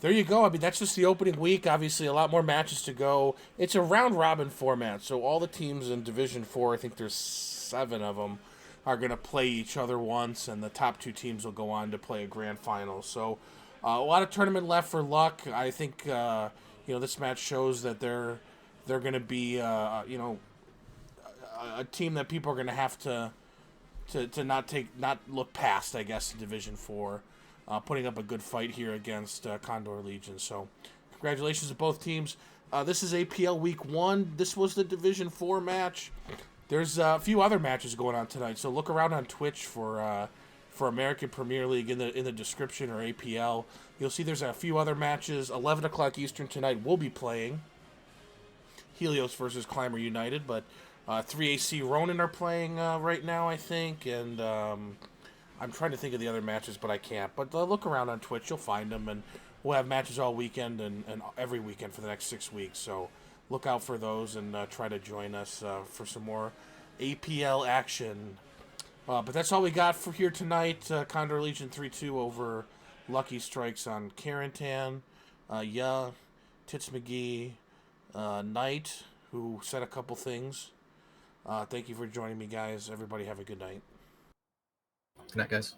there you go. I mean, that's just the opening week. Obviously, a lot more matches to go. It's a round-robin format, so all the teams in Division 4, I think there's 7 of them, are going to play each other once, and the top 2 teams will go on to play a grand final. So a lot of tournament left for Luck. I think this match shows that they're going to be a team that people are going to have to not look past, I guess, in Division 4. Putting up a good fight here against Condor Legion. So congratulations to both teams. This is APL Week 1. This was the Division 4 match. There's a few other matches going on tonight, so look around on Twitch for American Premier League in the description, or APL. You'll see there's a few other matches. 11 o'clock Eastern tonight we'll be playing Helios versus Climber United, but 3AC Ronin are playing right now, I think, and I'm trying to think of the other matches, but I can't. But look around on Twitch, you'll find them, and we'll have matches all weekend and every weekend for the next 6 weeks, so look out for those and try to join us for some more APL action. But that's all we got for here tonight. Condor Legion 3-2 over Lucky Strikes on Carentan. Tits McGee, Knight, who said a couple things. Thank you for joining me, guys. Everybody have a good night. Good night, guys.